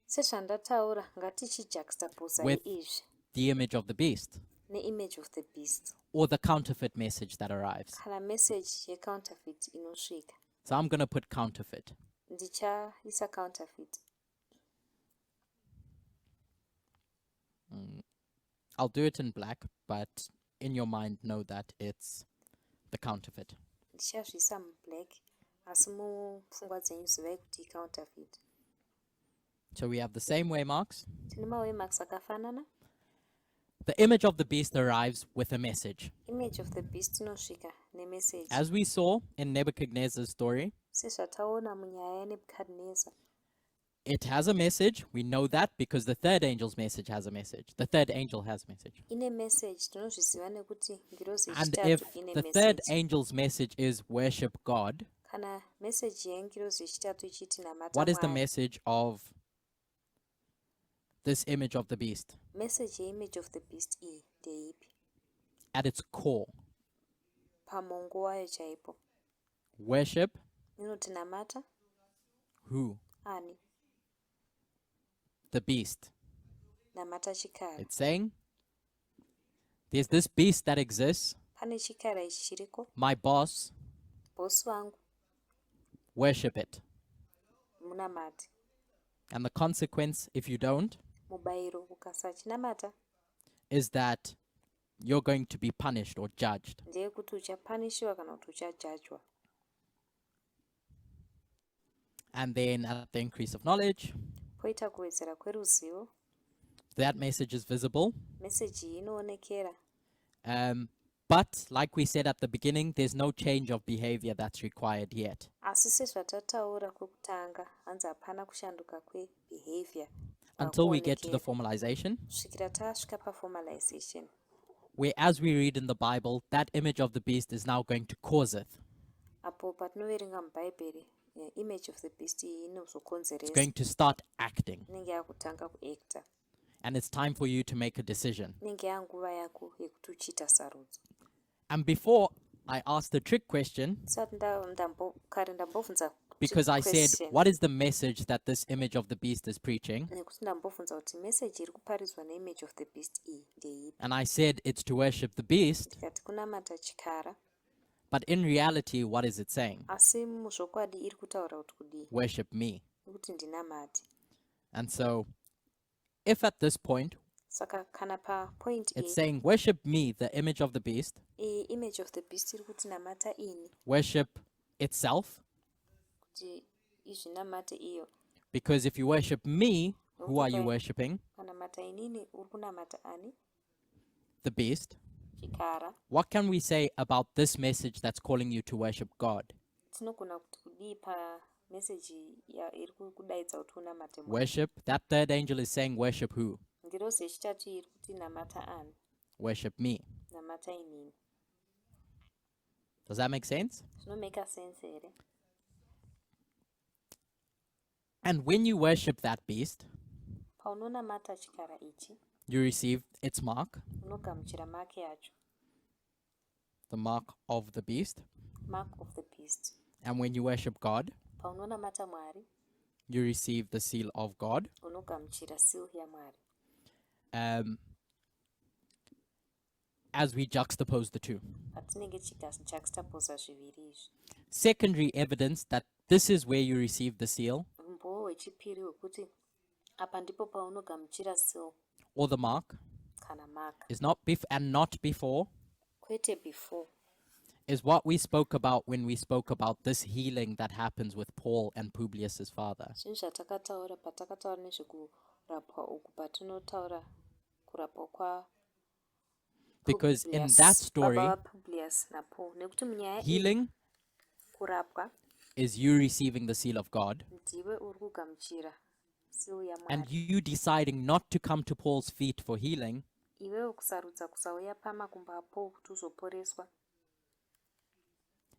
Speaker 2: Sezvandataura, ngatichijuxtapose
Speaker 1: with
Speaker 2: izvi
Speaker 1: the image of the beast,
Speaker 2: neimage of the beast.
Speaker 1: or the counterfeit message that arrives.
Speaker 2: Kana message yecounterfeit inosvika.
Speaker 1: So I'm going to put counterfeit.
Speaker 2: Ndichaisa counterfeit.
Speaker 1: I'll do it in black, but in your mind know that it's the counterfeit.
Speaker 2: Ndichazviisa mublack, asi mupfungwa dzenyu zivai kuti icounterfeit.
Speaker 1: So we have the same waymarks.
Speaker 2: Tine mawaymarks akafanana.
Speaker 1: The image of the beast arrives with a message.
Speaker 2: Image of the beast inosvika nemessage.
Speaker 1: As we saw in Nebuchadnezzar's story,
Speaker 2: Sezvataona munyaya yaNebukadnezar.
Speaker 1: it has a message. We know that because the third angel's message has a message. The third angel has a message.
Speaker 2: Ine message tinozviziva nekuti ngirozi
Speaker 1: And
Speaker 2: yechitatu
Speaker 1: if
Speaker 2: ine
Speaker 1: the third
Speaker 2: message.
Speaker 1: angel's message is worship God,
Speaker 2: Kana message yengirozi yechitatu ichiti namata
Speaker 1: what is the
Speaker 2: Mwari.
Speaker 1: message of this image of the beast?
Speaker 2: Message yeimage of the beast iyi ndeipi?
Speaker 1: At its core,
Speaker 2: Pamongo wayo chaipo.
Speaker 1: worship
Speaker 2: Inoti namata
Speaker 1: who?
Speaker 2: ani?
Speaker 1: The beast.
Speaker 2: Namata chikara.
Speaker 1: It's saying there's this beast that exists,
Speaker 2: Pane chikara ichi chiriko.
Speaker 1: my boss,
Speaker 2: Bosi vangu
Speaker 1: worship it.
Speaker 2: munamati.
Speaker 1: And the consequence, if you don't,
Speaker 2: Mubayiro ukasachinamata
Speaker 1: is that you're going to be punished or judged.
Speaker 2: ndeyekuti uchapanishiwa kana kuti uchajajwa.
Speaker 1: And then at the increase of knowledge,
Speaker 2: Poita kuwedzera kweruzivo,
Speaker 1: that message is visible.
Speaker 2: meseji iyi inoonekera.
Speaker 1: But like we said at the beginning, there's no change of behavior that's required yet.
Speaker 2: Asi sezvatataura kwekutanga, hanzi hapana kushanduka kwebehavior
Speaker 1: Until we get to the formalization,
Speaker 2: kusvikira tasvika paformalization,
Speaker 1: where as we read in the Bible, that image of the beast is now going to causeth.
Speaker 2: apo patinoverenga mubhaibheri image of the beast iyi
Speaker 1: It's
Speaker 2: inozokonzeresa,
Speaker 1: going to start acting.
Speaker 2: inenge yakutanga kuacta,
Speaker 1: And it's time for you to make a decision.
Speaker 2: inenge yanguva yako yekuti uchiita sarudzo.
Speaker 1: And before I asked the trick question,
Speaker 2: Ndisati kare ndambobvunza
Speaker 1: because I said,
Speaker 2: question,
Speaker 1: what is the message that this image of the beast is preaching?
Speaker 2: nekuti ndambobvunza kuti meseji iri kuparidzwa neimage of the beast iyi ndeipi.
Speaker 1: And I said it's to worship the beast.
Speaker 2: Ndikati kunamata chikara,
Speaker 1: But in reality, what is it saying?
Speaker 2: asi muzvokwadi iri kutaura kuti kudii,
Speaker 1: Worship me.
Speaker 2: nekuti ndinamati.
Speaker 1: And so, if at this point,
Speaker 2: Saka kana papoint
Speaker 1: it's
Speaker 2: iyi,
Speaker 1: saying, worship me, the image of the beast,
Speaker 2: iyi image of the beast iri kuti namata ini,
Speaker 1: worship itself,
Speaker 2: kuti izvinamate iyo.
Speaker 1: because if you worship me, who are you worshipping?
Speaker 2: Kanamata inini uri kunamata ani?
Speaker 1: The beast.
Speaker 2: Chikara.
Speaker 1: What can we say about this message that's calling you to worship God?
Speaker 2: Tinogona kuti kudii pameseji iri kudaidza kuti unamate Mwari.
Speaker 1: Worship. That third angel is saying, worship who?
Speaker 2: Ngirozi yechitatu iri kuti namata ani?
Speaker 1: Worship me.
Speaker 2: Namata inini.
Speaker 1: Does that make sense?
Speaker 2: Zvinomeka sense here.
Speaker 1: And when you worship that beast,
Speaker 2: Paunonamata chikara ichi,
Speaker 1: you receive its mark,
Speaker 2: unogamuchira mark yacho,
Speaker 1: the mark of the beast.
Speaker 2: mark of the beast.
Speaker 1: And when you worship God,
Speaker 2: Paunonamata Mwari,
Speaker 1: you receive the seal of God.
Speaker 2: unogamuchira seal yaMwari.
Speaker 1: As we juxtapose the two.
Speaker 2: Patinenge juxtaposa zviviri izvi.
Speaker 1: Secondary evidence that this is where you receive the seal
Speaker 2: Umboo hwechipiri hwekuti apa ndipo paunogamuchira seal
Speaker 1: or the mark
Speaker 2: kana mark,
Speaker 1: is not not before,
Speaker 2: kwete before.
Speaker 1: is what we spoke about when we spoke about this healing that happens with Paul and Publius's father.
Speaker 2: Zvinhu zvatakataura patakataura nezvekurapwa uku patinotaura kurapwa kwa
Speaker 1: Because in that story,
Speaker 2: baba vaPublius naPaul, nekuti munyaya iyi
Speaker 1: healing
Speaker 2: kurapwa
Speaker 1: is you receiving the seal of God
Speaker 2: ndiwe uri kugamuchira seal
Speaker 1: and
Speaker 2: yaMwari.
Speaker 1: you deciding not to come to Paul's feet for healing,
Speaker 2: Iwewe kusarudza kusauya pamakumbo aPaul kuti uzoporeswa,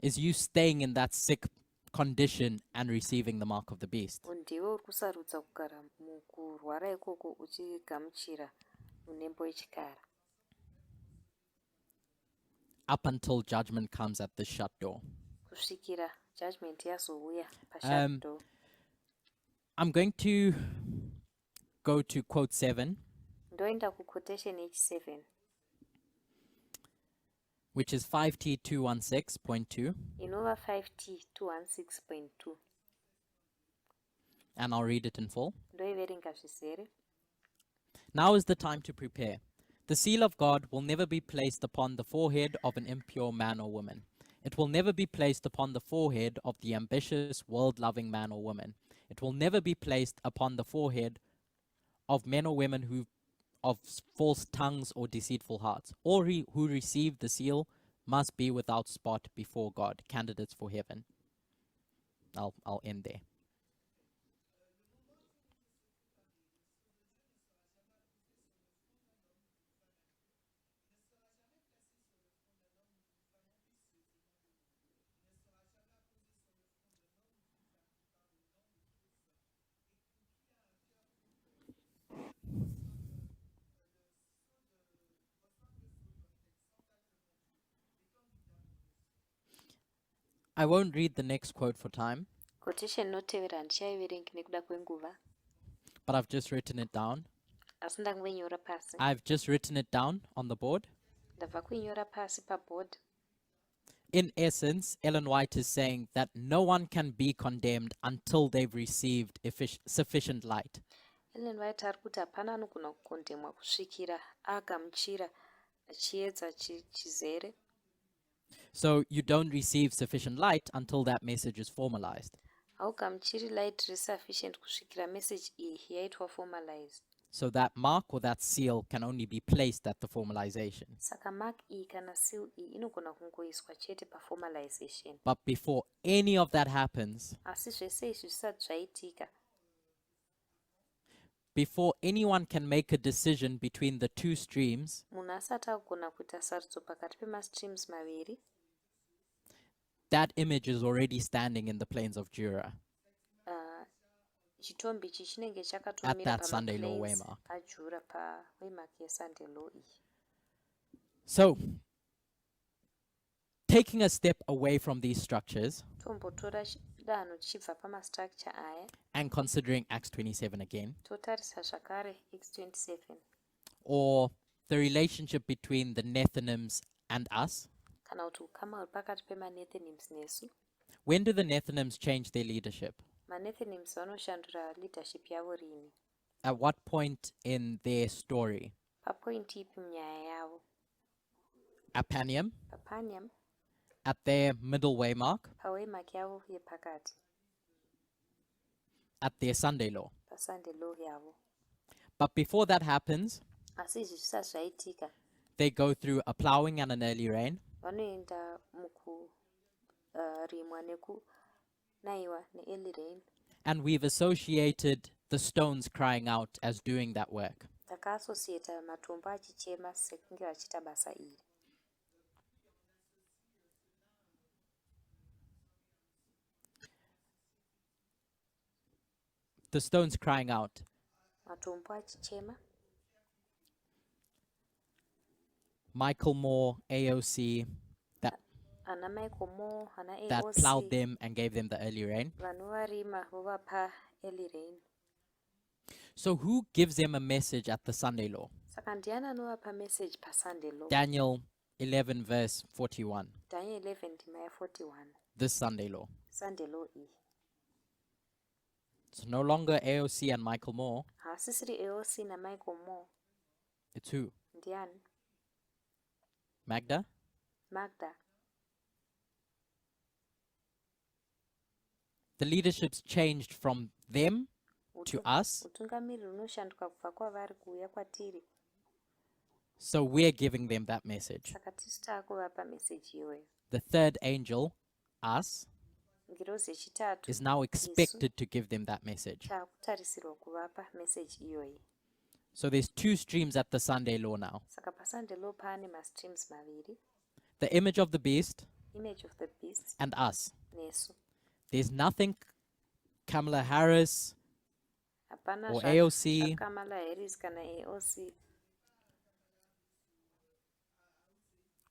Speaker 1: is you staying in that sick condition and receiving the mark of the beast.
Speaker 2: ndiwe uri kusarudza kugara mukurwara ikoko uchigamuchira munembo yechikara,
Speaker 1: Up until judgment comes at the shut door.
Speaker 2: kusvikira judgment yazouya pashut door.
Speaker 1: I'm going to go to quote 7,
Speaker 2: Ndoenda kuquotation H7,
Speaker 1: which is 5T216.2,
Speaker 2: inova 5T216.2.
Speaker 1: and I'll read it in full.
Speaker 2: Ndoiverenga zvizere.
Speaker 1: Now is the time to prepare. The seal of God will never be placed upon the forehead of an impure man or woman. It will never be placed upon the forehead of the ambitious, world-loving man or woman. It will never be placed upon the forehead of men or women who of false tongues or deceitful hearts. All who receive the seal must be without spot before God, candidates for heaven. I'll end there. I won't read the next quote for time,
Speaker 2: Quotation inotevera handichaiverengi nekuda kwenguva,
Speaker 1: but I've just written it down.
Speaker 2: asi ndangoinyora pasi.
Speaker 1: I've just written it down on the board.
Speaker 2: Ndabva kuinyora pasi paboard.
Speaker 1: In essence, Ellen White is saying that no one can be condemned until they've received sufficient light.
Speaker 2: Ellen White ari kuti hapana anogona kukondemwa kusvikira agamuchira chiedza chizere.
Speaker 1: So you don't receive sufficient light until that message is formalized.
Speaker 2: Haugamuchiri light sufficient kusvikira message iyi yaitwa formalized.
Speaker 1: So that mark or that seal can only be placed at the formalization.
Speaker 2: Saka mark iyi kana seal iyi inogona kungoiswa chete paformalization.
Speaker 1: But before any of that happens,
Speaker 2: Asi zvese izvi zvisati zvaitika,
Speaker 1: before anyone can make a decision between the two streams,
Speaker 2: munhu asati agona kuita sarudzo pakati pemastreams maviri,
Speaker 1: that image is already standing in the plains of Jura
Speaker 2: chitombi ichi chinenge
Speaker 1: at
Speaker 2: chakatomira
Speaker 1: that Sunday law
Speaker 2: pamaplains
Speaker 1: waymark.
Speaker 2: ajura pawaymark yesunday law iyi.
Speaker 1: So, taking a step away from these structures
Speaker 2: Tombotora danho tichibva pamastructure aya
Speaker 1: and considering Acts 27 again,
Speaker 2: totarisa zvakare x27
Speaker 1: or the relationship between the Nethinims and us.
Speaker 2: kana kuti ukama huri pakati pemanethinims nesu.
Speaker 1: When do the Nethinims change their leadership?
Speaker 2: Manethinims vanoshandura leadership yavo rini?
Speaker 1: At what point in their story?
Speaker 2: Papoint ipi munyaya yavo?
Speaker 1: Apanium,
Speaker 2: Papanium,
Speaker 1: at their middle waymark,
Speaker 2: pawaymark yavo yepakati,
Speaker 1: at their Sunday law.
Speaker 2: pasunday law yavo.
Speaker 1: But before that happens,
Speaker 2: Asi izvi zvisati zvaitika,
Speaker 1: they go through a plowing and an early rain,
Speaker 2: vanoenda mukurimwa nekunaiwa neearly rain.
Speaker 1: and we've associated the stones crying out as doing that work.
Speaker 2: Takaasosieta matombo achichema sekunge vachiita basa iri.
Speaker 1: The stones crying out.
Speaker 2: Matombo achichema,
Speaker 1: Michael Moore, AOC,
Speaker 2: ana Michael Moore, ana
Speaker 1: that
Speaker 2: AOC,
Speaker 1: plowed them and gave them the early rain.
Speaker 2: vanovarima vovapa early rain.
Speaker 1: So who gives them a message at the Sunday law?
Speaker 2: Saka ndiani anovapa message pasunday law?
Speaker 1: Daniel 11 verse 41,
Speaker 2: Daniel 11 ndima ya41,
Speaker 1: this Sunday law.
Speaker 2: sunday law iyi.
Speaker 1: It's no longer AOC and Michael Moore.
Speaker 2: Haasisiri AOC na Michael Moore.
Speaker 1: It's who?
Speaker 2: Ndiani?
Speaker 1: Magda?
Speaker 2: Magda.
Speaker 1: The leadership's changed from them to us,
Speaker 2: Utungamiriri unoshanduka kubva kwavari kuuya kwatiri.
Speaker 1: so we're giving them that message.
Speaker 2: Saka tisu taakuvapa message iyoyo.
Speaker 1: The third angel, us,
Speaker 2: Ngirozi yechitatu
Speaker 1: is now expected to give them that message.
Speaker 2: taakutarisirwa kuvapa message iyoyi.
Speaker 1: So there's two streams at the Sunday law now.
Speaker 2: Saka pasunday law paane mastreams maviri,
Speaker 1: The image of the beast
Speaker 2: image of the beast
Speaker 1: and us.
Speaker 2: nesu.
Speaker 1: There's nothing Kamala Harris
Speaker 2: Hapana
Speaker 1: or AOC
Speaker 2: Kamala Harris kana AOC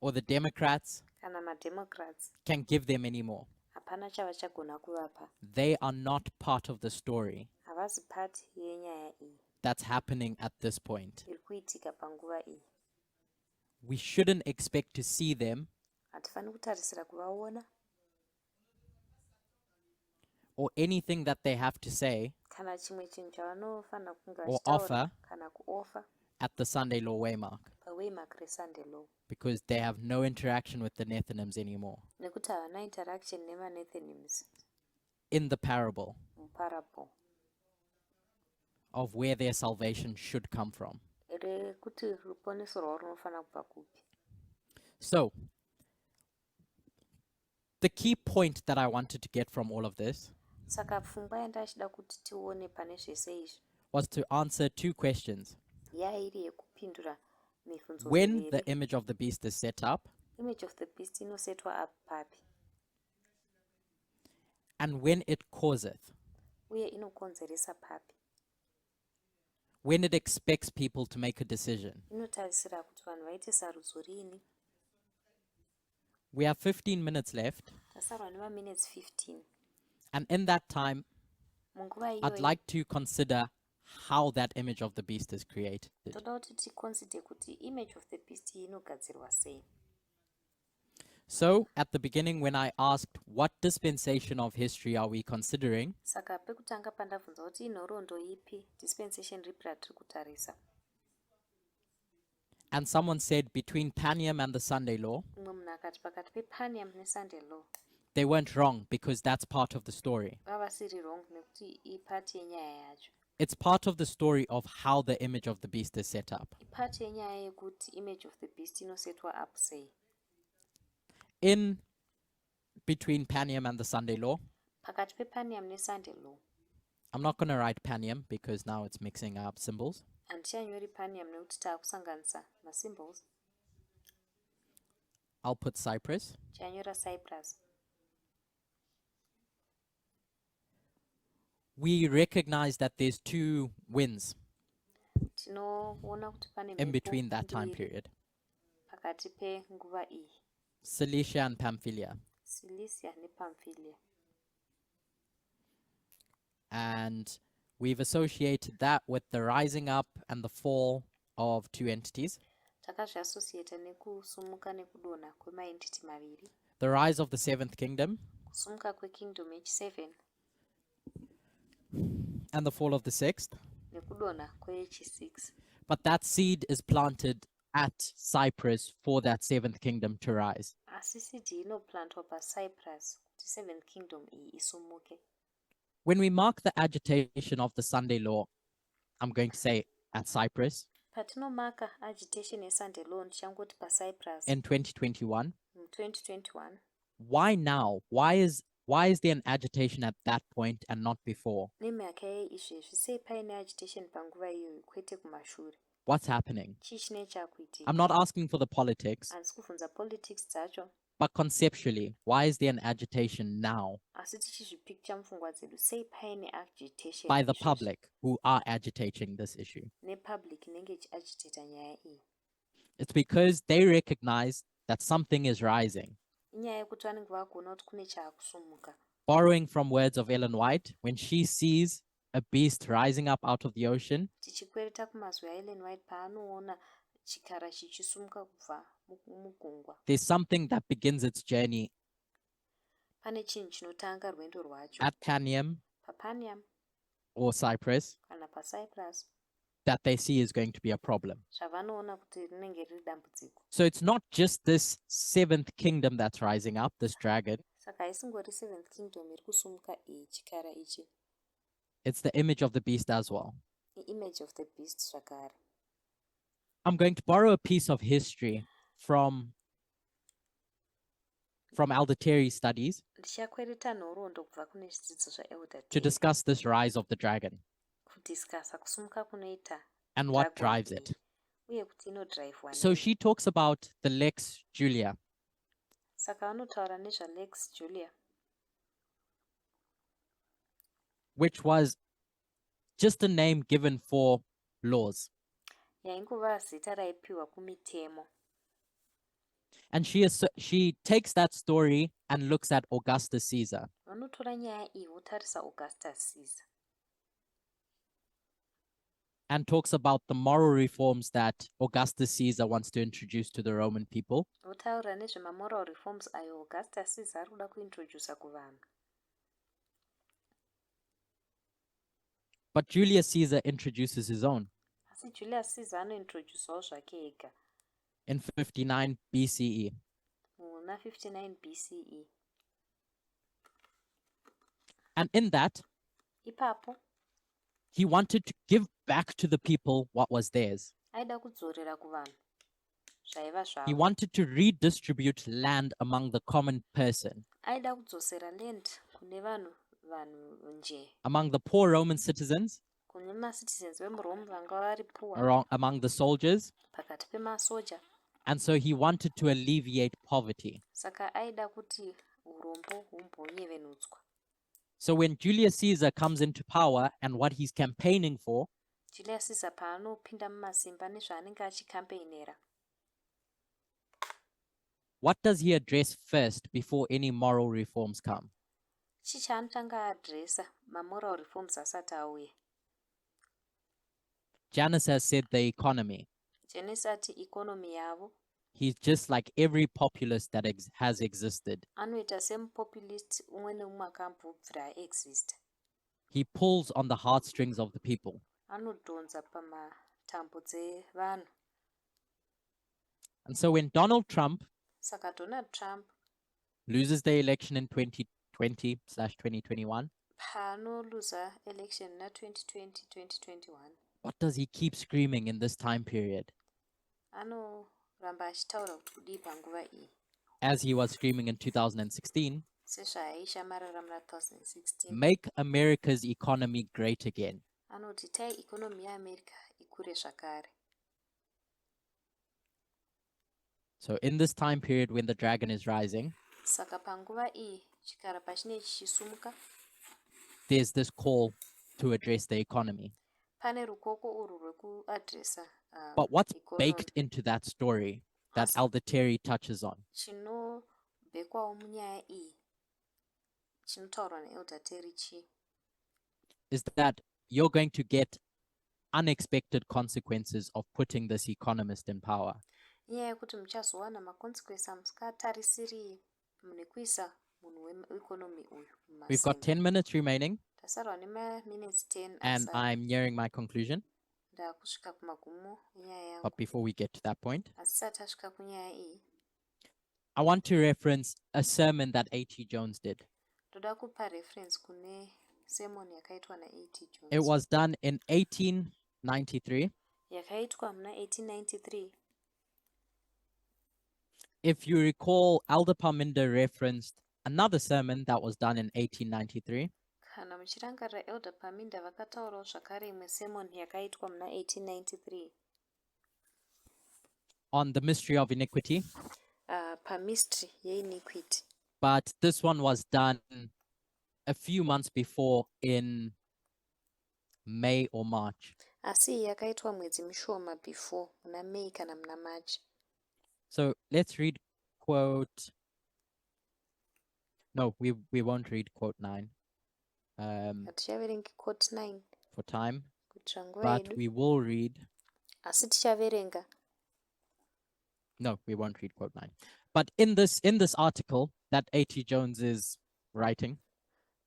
Speaker 1: or the Democrats
Speaker 2: kana mademocrats.
Speaker 1: can give them anymore.
Speaker 2: Hapana chavachagona kuvapa.
Speaker 1: They are not part of the story
Speaker 2: Havazi part yenyaya iyi
Speaker 1: that's happening at this point.
Speaker 2: iri kuitika panguva iyi.
Speaker 1: We shouldn't expect to see them
Speaker 2: Hatifani kutarisira kuvaona
Speaker 1: or anything that they have to say
Speaker 2: kana chimwe chinhu chavanofanira kunge
Speaker 1: or
Speaker 2: vachitaura
Speaker 1: offer
Speaker 2: kana kuofa
Speaker 1: at the Sunday law waymark,
Speaker 2: pawaymark resunday law,
Speaker 1: because they have no interaction with the Nethinims anymore.
Speaker 2: nekuti havana interaction nemanethinims
Speaker 1: In the parable
Speaker 2: muparable
Speaker 1: of where their salvation should come from.
Speaker 2: rekuti ruponeso rwavo runofanira kubva kupi.
Speaker 1: So, the key point that I wanted to get from all of this
Speaker 2: Saka pfungwa yandachida kuti tione pane zvese izvi
Speaker 1: was to answer two questions.
Speaker 2: yairi yekupindura mibvunzo
Speaker 1: When
Speaker 2: miviri.
Speaker 1: the image of the beast is set up,
Speaker 2: Image of the beast inosetwa up papi
Speaker 1: and when it causeth,
Speaker 2: uye inokonzeresa papi,
Speaker 1: when it expects people to make a decision.
Speaker 2: inotarisira kuti vanhu vaite sarudzo rini.
Speaker 1: We have 15 minutes left,
Speaker 2: Tasarwa nemaminutes 15.
Speaker 1: and in that time,
Speaker 2: Munguva
Speaker 1: I'd
Speaker 2: iyoyi
Speaker 1: like to consider how that image of the beast is created.
Speaker 2: toda kuti ticonsider kuti image of the beast iyi inogadzirwa sei.
Speaker 1: So, at the beginning, when I asked what dispensation of history are we considering,
Speaker 2: Saka pekutanga pandabvunza kuti inhoroondo ipi, dispensation ripi ratiri kutarisa,
Speaker 1: And someone said between Panium and the Sunday law,
Speaker 2: umwe munhu akati pakati pepanium nesunday law
Speaker 1: they weren't wrong because that's part of the story.
Speaker 2: vavasiri wrong nekuti ipati yenyaya yacho,
Speaker 1: It's part of the story of how the image of the beast is set up.
Speaker 2: ipati yenyaya yekuti image of the beast inosetwa up sei.
Speaker 1: In between Panium and the Sunday law,
Speaker 2: Pakati pepanium nesunday law,
Speaker 1: I'm not going to write Panium because now it's mixing up symbols.
Speaker 2: handichanyori panium nekuti taakusanganisa masymbols.
Speaker 1: I'll put Cyprus.
Speaker 2: Chanyora cyprus.
Speaker 1: We recognize that there's two winds
Speaker 2: Tinoona kuti pane
Speaker 1: in
Speaker 2: mhepo
Speaker 1: between that time
Speaker 2: mbiri
Speaker 1: period,
Speaker 2: pakati penguva iyi,
Speaker 1: Cilicia and Pamphylia.
Speaker 2: Cilicia nePamphylia.
Speaker 1: And we've associated that with the rising up and the fall of two entities.
Speaker 2: Takazviassociata nekusumuka nekudonha kwemaentity maviri,
Speaker 1: The rise of the seventh kingdom
Speaker 2: kusumuka kwekingdom yechi7
Speaker 1: and the fall of the sixth.
Speaker 2: nekudonha kweyechi6.
Speaker 1: But that seed is planted at Cyprus for that seventh kingdom to rise.
Speaker 2: Asi seed inoplantwa pacyprus kuti seventh kingdom iyi isumuke.
Speaker 1: When we mark the agitation of the Sunday law, I'm going to say at Cyprus
Speaker 2: Patinomaka agitation yesunday law ndichangoti pacyprus
Speaker 1: in 2021,
Speaker 2: mu2021,
Speaker 1: why now? Why is there an agitation at that point and not before?
Speaker 2: nemhaka yeizvezvi sei paine agitation panguva iyoyo kwete kumashure?
Speaker 1: What's happening?
Speaker 2: Chii chinenge chakuitika?
Speaker 1: I'm not asking for the politics,
Speaker 2: Handisi kubvunza politics dzacho,
Speaker 1: but conceptually, why is there an agitation now
Speaker 2: asi tichizvipicture mupfungwa dzedu sei paine agitation
Speaker 1: by the
Speaker 2: izvezvi
Speaker 1: public who are agitating this issue?
Speaker 2: nepublic inenge ichiagitata nyaya iyi?
Speaker 1: It's because they recognize that something is rising.
Speaker 2: Inyaya yekuti vanenge vakuona kuti kune chaakusumuka.
Speaker 1: Borrowing from words of Ellen White, when she sees a beast rising up out of the ocean,
Speaker 2: Tichikwereta kumazwi aEllen White paanoona chikara chichisumuka kubva mugungwa,
Speaker 1: there's something that begins its journey
Speaker 2: pane chinhu chinotanga rwendo rwacho
Speaker 1: at Panium
Speaker 2: papanium
Speaker 1: or Cyprus
Speaker 2: kana pacyprus,
Speaker 1: that they see is going to be a problem.
Speaker 2: zvavanoona kuti rinenge riri dambudziko.
Speaker 1: So it's not just this seventh kingdom that's rising up, this dragon,
Speaker 2: Saka haisingori seventh kingdom iri kusumuka iyi chikara ichi,
Speaker 1: it's the image of the beast as well.
Speaker 2: image of the beast zvakare.
Speaker 1: I'm going to borrow a piece of history from Elder Terry's studies
Speaker 2: Ndichakwereta nhoroondo kubva kune zvidzidzo zvaelder
Speaker 1: to
Speaker 2: Terry
Speaker 1: discuss this rise of the dragon
Speaker 2: kudhiskasa kusumuka kunoita
Speaker 1: and what
Speaker 2: dragon
Speaker 1: drives
Speaker 2: iyi,
Speaker 1: it.
Speaker 2: uye kuti inodhiraivhwa
Speaker 1: So
Speaker 2: nei.
Speaker 1: she talks about the Lex Julia,
Speaker 2: Saka vanotaura nezvalex Julia,
Speaker 1: which was just a name given for laws.
Speaker 2: yaingova zita raipiwa kumitemo.
Speaker 1: And she takes that story and looks at Augustus Caesar.
Speaker 2: Vanotora nyaya iyi votarisa Augustus Caesar
Speaker 1: And talks about the moral reforms that Augustus Caesar wants to introduce to the Roman people.
Speaker 2: votaura nezvemamoral reforms ayo Augustus Caesar ari kuda kuintrodusa kuvanhu.
Speaker 1: But Julius Caesar introduces his own
Speaker 2: Asi Julius Caesar anointrodusawo zvake ega
Speaker 1: in 59 BCE.
Speaker 2: muna 59 BCE.
Speaker 1: And in that,
Speaker 2: Ipapo
Speaker 1: he wanted to give back to the people what was theirs.
Speaker 2: aida kudzorera kuvanhu zvaiva
Speaker 1: He
Speaker 2: zvavo.
Speaker 1: wanted to redistribute land among the common person,
Speaker 2: Aida kudzosera land kune vanhu nje,
Speaker 1: among the poor Roman citizens,
Speaker 2: kune macitizens vemurome vanga vari poor,
Speaker 1: among the soldiers.
Speaker 2: pakati pemasoja.
Speaker 1: And so he wanted to alleviate poverty.
Speaker 2: Saka aida kuti urombo humbonyevenudzwa.
Speaker 1: So when Julius Caesar comes into power and what he's campaigning for,
Speaker 2: Julius Caesar paanopinda mumasimba nezvaanenge achikampenera,
Speaker 1: what does he address first before any moral reforms come?
Speaker 2: chii chaanotanga adresa mamoral reforms asati auya?
Speaker 1: Janus has said the economy.
Speaker 2: Janus ati ikonomi yavo,
Speaker 1: He's just like every populist that has existed.
Speaker 2: anoita semupopulist umwe neumwe akambobvira aexist.
Speaker 1: He pulls on the heartstrings of the people.
Speaker 2: Anodhonza pamatambo dzevanhu.
Speaker 1: And so when Donald Trump
Speaker 2: Saka Donald Trump
Speaker 1: loses the election in 2020/2021,
Speaker 2: paanoluza election na 2020-2021
Speaker 1: what does he keep screaming in this time period?
Speaker 2: anoramba achitaura kuti kudii panguva iyi
Speaker 1: As he was screaming in 2016,
Speaker 2: sezvaaishamarara muna 2016
Speaker 1: make America's economy great again.
Speaker 2: anoti tai ikonomi yeamerica ikure zvakare.
Speaker 1: So in this time period when the dragon is rising,
Speaker 2: Saka panguva iyi chikara pachinenge chichisumuka
Speaker 1: there's this call to address the economy.
Speaker 2: pane rukoko urwu rwekuadresa
Speaker 1: But what's
Speaker 2: economy.
Speaker 1: baked into that story that
Speaker 2: Asi-
Speaker 1: Elder Terry touches on
Speaker 2: chinobhekwawo munyaya iyi chinotaurwa naelder Terry chi
Speaker 1: is that you're going to get unexpected consequences of putting this economist in power.
Speaker 2: inyaya yekuti muchazowana makonsequensi amusingatarisiri nekuisa munhu weikonomi uyu
Speaker 1: We've got 10 minutes remaining,
Speaker 2: tasarwa nemaminutes 10
Speaker 1: and I'm nearing my conclusion.
Speaker 2: ndakusvika kumagumo enyaya yangu
Speaker 1: But before we get to that point,
Speaker 2: asisati asvika kunyaya iyi
Speaker 1: I want to reference a sermon that A.T. Jones did.
Speaker 2: ndoda kupa reference kune sermon yakaitwa na-A.T. Jones.
Speaker 1: It was done in 1893.
Speaker 2: yakaitwa muna 1893.
Speaker 1: If you recall, Elder Parminder referenced another sermon that was done in 1893.
Speaker 2: kana muchirangarira elder Parminder vakataurawo zvakare imwe sermon yakaitwa muna 1893
Speaker 1: on the mystery of iniquity,
Speaker 2: pamystery yeiniquity.
Speaker 1: but this one was done a few months before in May or March.
Speaker 2: asi iyi yakaitwa mwedzi mishoma before muna May kana muna March.
Speaker 1: So let's read quote. No, we won't read quote 9
Speaker 2: hatichaverengi quote 9
Speaker 1: for time,
Speaker 2: kuitira nguva
Speaker 1: but
Speaker 2: yedu
Speaker 1: we will read.
Speaker 2: asi tichaverenga.
Speaker 1: No, we won't read quote 9. But in this article that A.T. Jones is writing,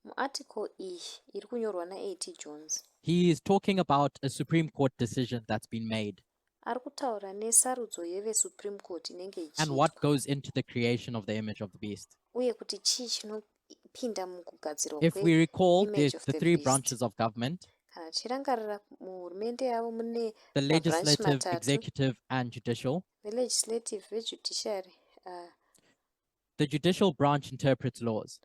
Speaker 2: muarticle iyi iri kunyorwa na-A.T. Jones
Speaker 1: he is talking about a Supreme Court decision that's been made
Speaker 2: ari kutaura nesarudzo yevesupreme court inenge
Speaker 1: and what
Speaker 2: ichiitwa
Speaker 1: goes into the creation of the image of the beast.
Speaker 2: uye kuti chii chinopinda mukugadzirwa
Speaker 1: If we recall,
Speaker 2: image
Speaker 1: there's
Speaker 2: of
Speaker 1: the
Speaker 2: the
Speaker 1: three
Speaker 2: beast.
Speaker 1: branches of government:
Speaker 2: kana tichirangarira muhurumende yavo mune
Speaker 1: the
Speaker 2: mabranch
Speaker 1: legislative,
Speaker 2: matatu,
Speaker 1: executive, and judicial.
Speaker 2: the legislative, vejudiciary.
Speaker 1: The judicial branch interprets laws.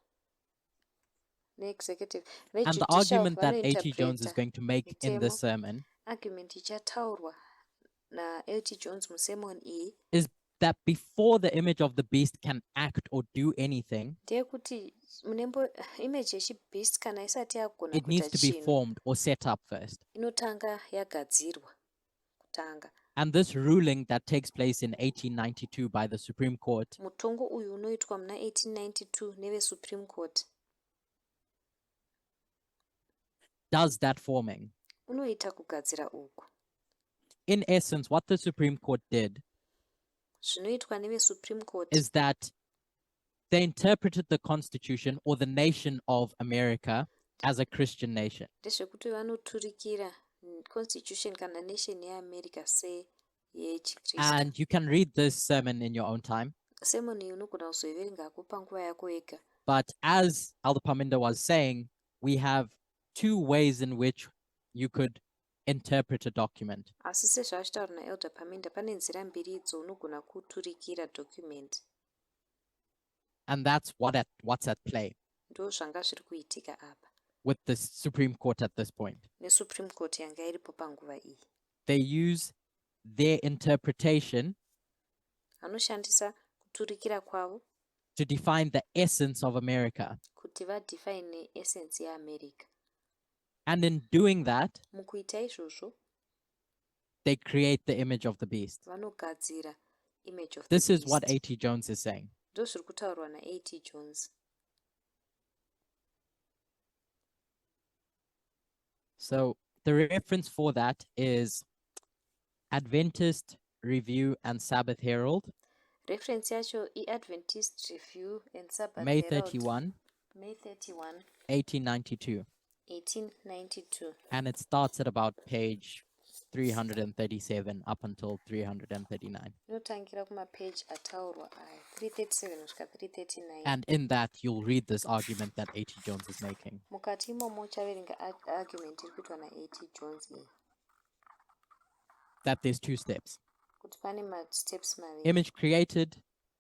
Speaker 2: Neexecutive.
Speaker 1: And the argument that A.T. Jones is going to make in this sermon
Speaker 2: argument ichataurwa na-A.T. Jones musermon iyi
Speaker 1: is that before the image of the beast can act or do anything,
Speaker 2: ndeyekuti image yechibeast kana isati yagona
Speaker 1: it needs
Speaker 2: kuita
Speaker 1: to be
Speaker 2: chinhu
Speaker 1: formed or set up first.
Speaker 2: inotanga yagadzirwa kutanga.
Speaker 1: And this ruling that takes place in 1892 by the Supreme Court
Speaker 2: mutongo uyu unoitwa muna 1892 nevesupreme court
Speaker 1: does that forming.
Speaker 2: unoita kugadzira uku.
Speaker 1: In essence, what the Supreme Court did
Speaker 2: zvinoitwa nevesupreme court
Speaker 1: is that they interpreted the Constitution or the nation of America as a Christian nation.
Speaker 2: ndezvekuti vanoturikira constitution kana nation yeamerica seyechikristu.
Speaker 1: And you can read this sermon in your own time.
Speaker 2: sermon iyi unogona kuzoiverengako panguva yako yega.
Speaker 1: But as Elder Parminder was saying, we have two ways in which you could interpret a document.
Speaker 2: asi sezvaachitaura naelder Parminder pane nzira mbiri idzo unogona kuturikira document.
Speaker 1: And that's what's at play
Speaker 2: ndo zvanga zviri kuitika apa
Speaker 1: with the Supreme Court at this point.
Speaker 2: nesupreme court yanga iripo panguva iyi.
Speaker 1: They use their interpretation
Speaker 2: vanoshandisa kuturikira kwavo
Speaker 1: to define the essence of America.
Speaker 2: kuti vadefine essence yeamerica.
Speaker 1: And in doing that,
Speaker 2: mukuita izvozvo
Speaker 1: they create the image of the beast.
Speaker 2: vanogadzira image of
Speaker 1: This
Speaker 2: the
Speaker 1: is
Speaker 2: beast.
Speaker 1: what A.T. Jones is saying.
Speaker 2: ndo zviri kutaurwa na-A.T. Jones.
Speaker 1: So the reference for that is Adventist Review and Sabbath Herald,
Speaker 2: reference yacho iAdventist Review and Sabbath
Speaker 1: May
Speaker 2: Herald,
Speaker 1: 31,
Speaker 2: May 31,
Speaker 1: 1892.
Speaker 2: 1892.
Speaker 1: And it starts at about page 337 up until 339.
Speaker 2: inotangira kumapage ataurwa aya 337 kusvika 339.
Speaker 1: And in that, you'll read this argument that A.T. Jones is making.
Speaker 2: Mukati imomo uchaverenga argument iri kuitwa naA.T. Jones iyi
Speaker 1: That there's two steps.
Speaker 2: kuti pane masteps maviri.
Speaker 1: Image created,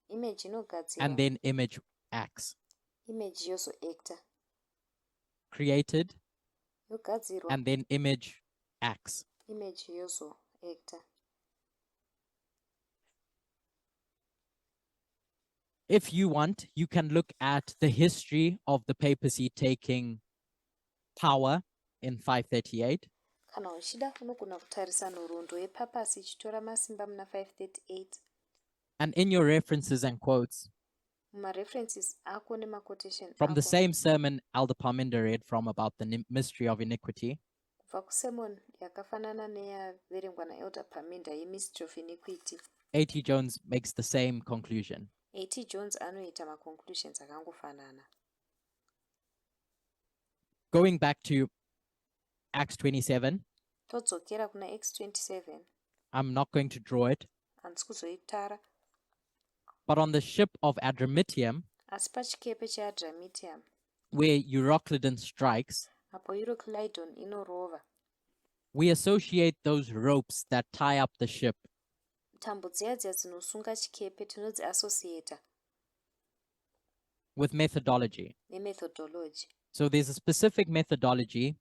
Speaker 2: Image inogadzirwa,
Speaker 1: and then image acts.
Speaker 2: image yozoacta.
Speaker 1: Created,
Speaker 2: Yogadzirwa,
Speaker 1: and then image acts.
Speaker 2: image yozoacta.
Speaker 1: If you want, you can look at the history of the papacy taking power in 538.
Speaker 2: Kana uchida unogona kutarisa nhoroondo yepapasi ichitora masimba muna 538.
Speaker 1: And in your references and quotes,
Speaker 2: Mumareferences ako nemaquotation
Speaker 1: from the
Speaker 2: ako,
Speaker 1: same sermon Elder Parminder read from about the mystery of iniquity,
Speaker 2: kubva kusermon yakafanana neyaverengwa naElder Parminder yeMystery of Iniquity,
Speaker 1: A.T. Jones makes the same conclusion.
Speaker 2: A.T. Jones anoita maconclusions akangofanana.
Speaker 1: Going back to Acts 27,
Speaker 2: Todzokera kuna Acts 27,
Speaker 1: I'm not going to draw it,
Speaker 2: handisi kuzoitara,
Speaker 1: but on the ship of Adramyttium,
Speaker 2: asi pachikepe cheAdramyttium,
Speaker 1: where Euroclydon strikes,
Speaker 2: apo Euroclydon inorova,
Speaker 1: we associate those ropes that tie up the ship
Speaker 2: tambo dziya dziya dzinosunga chikepe tinodziassociata
Speaker 1: with methodology.
Speaker 2: nemethodology.
Speaker 1: So there's a specific methodology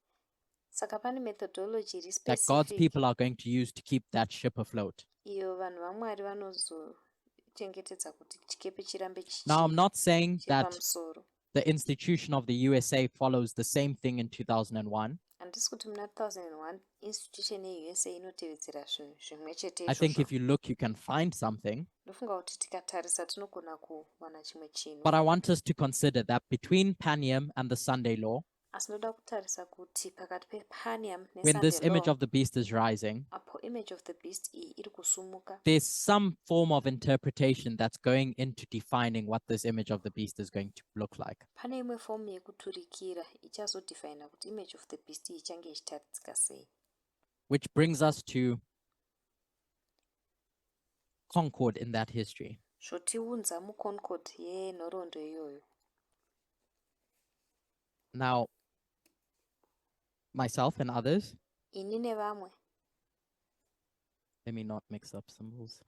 Speaker 2: Saka pane methodology iri
Speaker 1: that God's
Speaker 2: specific
Speaker 1: people are going to use to keep that ship afloat.
Speaker 2: iyo vanhu vaMwari vanozochengetedza kuti chikepe chirambe
Speaker 1: Now, I'm not saying that
Speaker 2: pamusoro.
Speaker 1: the institution of the USA follows the same thing in 2001.
Speaker 2: Handisi kuti muna 2001 institution yeUSA inotevedzera zvinhu zvimwe chete
Speaker 1: I think
Speaker 2: izvozvo.
Speaker 1: if you look, you can find something.
Speaker 2: Ndofunga kuti tikatarisa tinogona kuwana chimwe chinhu.
Speaker 1: But I want us to consider that between Panium and the Sunday law,
Speaker 2: Asi ndoda kutarisa kuti pakati pePanium
Speaker 1: when this
Speaker 2: neSunday
Speaker 1: image
Speaker 2: law,
Speaker 1: of the beast is rising,
Speaker 2: apo image of the beast iyi iri kusumuka,
Speaker 1: there's some form of interpretation that's going into defining what this image of the beast is going to look like.
Speaker 2: pane imwe fomu yekuturikira ichazodefina kuti image of the beast iyi ichange ichitaridzika sei.
Speaker 1: Which brings us to Concord in that history.
Speaker 2: Zvotiunza muConcord yenhoroondo iyoyo.
Speaker 1: Now, myself and others,
Speaker 2: Ini nevamwe
Speaker 1: let me not mix up symbols,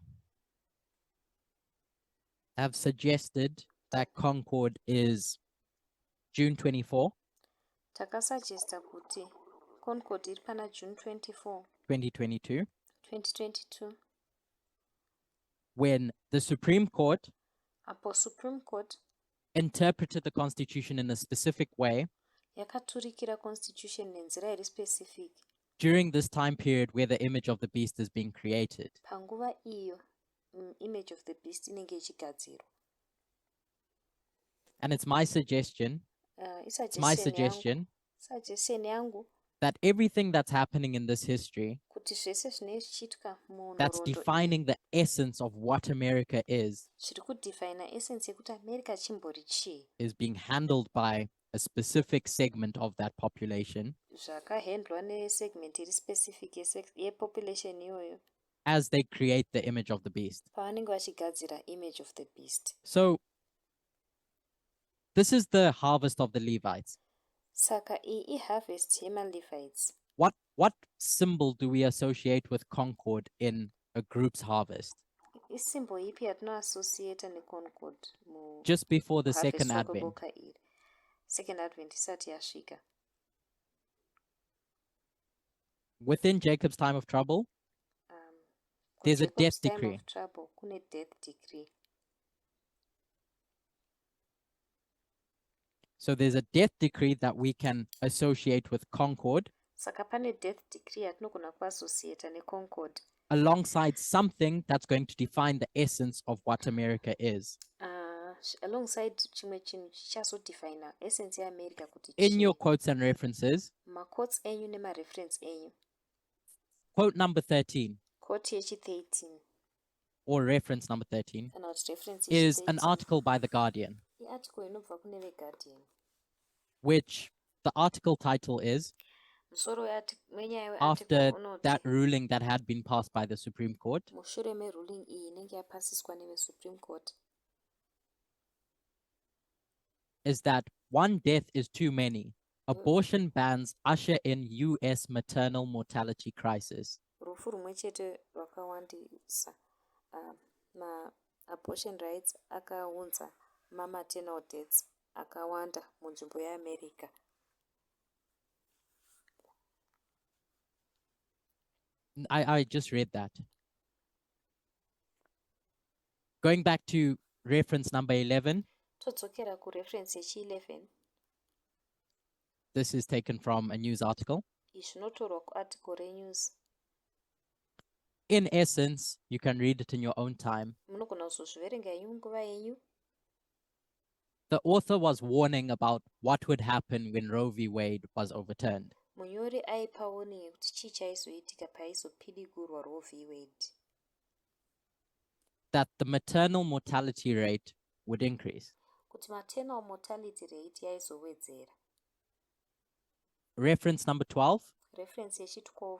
Speaker 1: have suggested that Concord is June 24,
Speaker 2: takasuggesta kuti Concord iri pana June 24,
Speaker 1: 2022,
Speaker 2: 2022,
Speaker 1: when the Supreme Court
Speaker 2: apo Supreme Court
Speaker 1: interpreted the Constitution in a specific way
Speaker 2: yakaturikira constitution nenzira iri specific
Speaker 1: during this time period where the image of the beast is being created.
Speaker 2: panguva iyo image of the beast inenge ichigadzirwa.
Speaker 1: And it's my suggestion,
Speaker 2: Suggestion yangu
Speaker 1: that everything that's happening in this history
Speaker 2: kuti zvese zvinenge zvichiitika
Speaker 1: that's
Speaker 2: munhoroondo
Speaker 1: defining the essence of what America
Speaker 2: zviri kudefina essence yekuti America chimbori chii
Speaker 1: is being handled by a specific segment of that population
Speaker 2: zvakahandlwa nesegment iri specific yepopulation iyoyo
Speaker 1: as they create the image of the beast.
Speaker 2: pavanenge vachigadzira image of the beast.
Speaker 1: So this is the harvest of the Levites.
Speaker 2: Saka iyi iharvest yemaLevites.
Speaker 1: What symbol do we associate with Concord in a group's harvest?
Speaker 2: Isimbo ipi yatinoassociata neConcord
Speaker 1: Just before the second
Speaker 2: muharvest
Speaker 1: advent.
Speaker 2: wekeboka iri. Second advent isati yasvika.
Speaker 1: Within Jacob's time of trouble, there's a
Speaker 2: Jacob's
Speaker 1: death
Speaker 2: time
Speaker 1: decree.
Speaker 2: of trouble, kune death decree.
Speaker 1: So there's a death decree that we can associate with Concord
Speaker 2: Saka pane death decree yatinogona kuassociata neConcord
Speaker 1: alongside something that's going to define the essence of what America is.
Speaker 2: alongside chimwe chinhu chichazodefina essence yeAmerica kuti
Speaker 1: In your
Speaker 2: chii.
Speaker 1: quotes and references,
Speaker 2: Maquotes enyu nemareference enyu.
Speaker 1: quote number 13
Speaker 2: Quote yechi13
Speaker 1: or reference number 13
Speaker 2: kana kuti reference
Speaker 1: is an
Speaker 2: yechi13
Speaker 1: article by The Guardian,
Speaker 2: iarticle inobva kune veGuardian.
Speaker 1: which the article title is
Speaker 2: musoro wenyaya
Speaker 1: after
Speaker 2: wearticle unoti
Speaker 1: that ruling that had been passed by the Supreme Court
Speaker 2: mushure meruling iyi inenge yapasiswa nevesupreme court
Speaker 1: is that one death is too many. Abortion bans usher in US maternal mortality crisis.
Speaker 2: rufu rumwe chete rwakawandisa ma-abortion rights akaunza ma-maternal deaths akawanda munzvimbo yeamerica.
Speaker 1: I just read that. Going back to reference number 11,
Speaker 2: todzokera kureference yechi11
Speaker 1: this is taken from a news article.
Speaker 2: izvi zvinotorwa kuarticle renews.
Speaker 1: In essence, you can read it in your own time.
Speaker 2: Munogona kuzozviverenga henyu nguva yenyu.
Speaker 1: The author was warning about what would happen when Roe v. Wade was overturned.
Speaker 2: Munyori aipa warning yekuti chii chaizoitika paizopidigurwa Roe v. Wade.
Speaker 1: That the maternal mortality rate would increase.
Speaker 2: Kuti maternal mortality rate yaizowedzera.
Speaker 1: Reference number 12
Speaker 2: Reference yechi12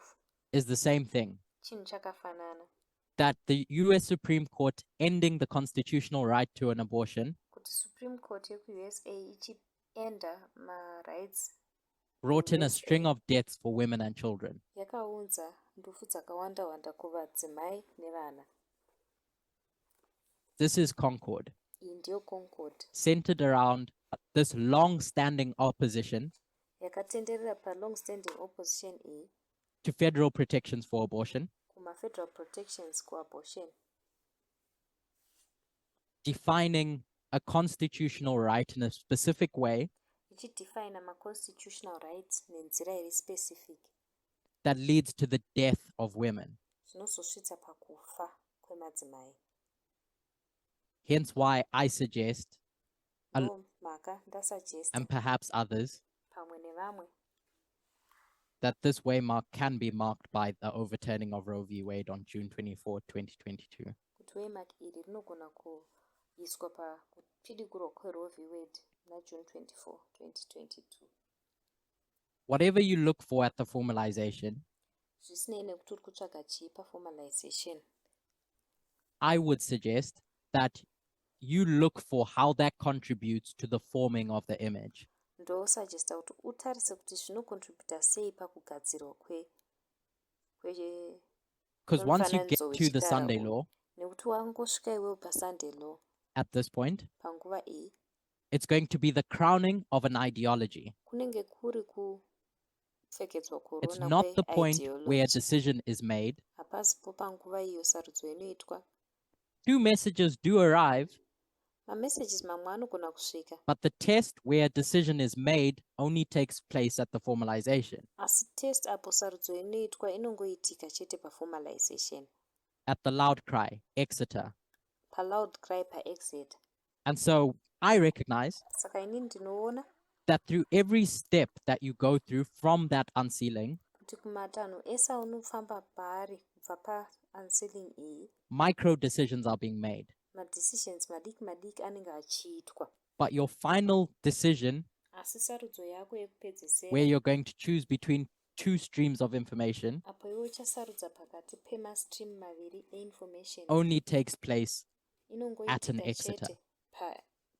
Speaker 1: is the same thing.
Speaker 2: chinhu chakafanana.
Speaker 1: That the US Supreme Court ending the constitutional right to an abortion
Speaker 2: Kuti Supreme Court yeku-USA ichienda ma-rights
Speaker 1: brought in a string of deaths for women and children.
Speaker 2: yakaunza ndufu dzakawanda-wanda kuvadzimai nevana.
Speaker 1: This is Concord,
Speaker 2: Iyi ndiyo Concord
Speaker 1: centered around this long-standing opposition
Speaker 2: yakatenderera pa-long-standing opposition iyi
Speaker 1: to federal protections for abortion,
Speaker 2: kuma-federal protections ku-abortion,
Speaker 1: defining a constitutional right in a specific way
Speaker 2: ichidefine ma-constitutional rights nenzira iri specific
Speaker 1: that leads to the death of women.
Speaker 2: zvinozosvitsa pakufa kwemadzimai.
Speaker 1: Hence why I suggest,
Speaker 2: ndo mhaka ndasuggesta
Speaker 1: and perhaps others,
Speaker 2: pamwe nevamwe
Speaker 1: that this waymark can be marked by the overturning of Roe v. Wade on June 24, 2022.
Speaker 2: kuti waymark iri rinogona kuiswa pakupidigurwa kweRoe v. Wade naJune 24, 2022.
Speaker 1: Whatever you look for at the formalization,
Speaker 2: zvisinei nekuti uri kutsvaga chii paformalization,
Speaker 1: I would suggest that you look for how that contributes to the forming of the image.
Speaker 2: ndosuggesta kuti utarise kuti zvinocontributa sei pakugadzirwa
Speaker 1: Because once you get
Speaker 2: kwemufananidzo
Speaker 1: to the
Speaker 2: wechikara
Speaker 1: Sunday
Speaker 2: uyu.
Speaker 1: law,
Speaker 2: Nekuti wangosvika iwewo paSunday law
Speaker 1: at this point,
Speaker 2: panguva iyi
Speaker 1: it's going to be the crowning of an ideology.
Speaker 2: kunenge kuri kupfekedzwa
Speaker 1: It's
Speaker 2: korona
Speaker 1: not the point where a
Speaker 2: kweIdeology.
Speaker 1: decision is made.
Speaker 2: Hapasipo panguva iyo sarudzo inoitwa.
Speaker 1: Two messages do arrive,
Speaker 2: Mamessages mamwe anogona kusvika,
Speaker 1: but the test where a decision is made only takes place at the formalization,
Speaker 2: asi test apo sarudzo inoitwa inongoitika chete paformalization,
Speaker 1: at the loud cry, Exeter.
Speaker 2: paloud cry paexit.
Speaker 1: And so I recognize
Speaker 2: Saka inini ndinoona
Speaker 1: that through every step that you go through from that unsealing,
Speaker 2: kuti kumatanho ese aunofamba paari kubva paunsealing iyi,
Speaker 1: micro decisions are being made.
Speaker 2: madecisions madiki madiki anenge achiitwa,
Speaker 1: But your final decision,
Speaker 2: asi sarudzo yako
Speaker 1: where
Speaker 2: yekupedzesera
Speaker 1: you're going to choose between two streams of information,
Speaker 2: apo iwe uchasarudza pakati pemastream maviri einformation
Speaker 1: only takes place at an
Speaker 2: inongoitika
Speaker 1: Exeter.
Speaker 2: chete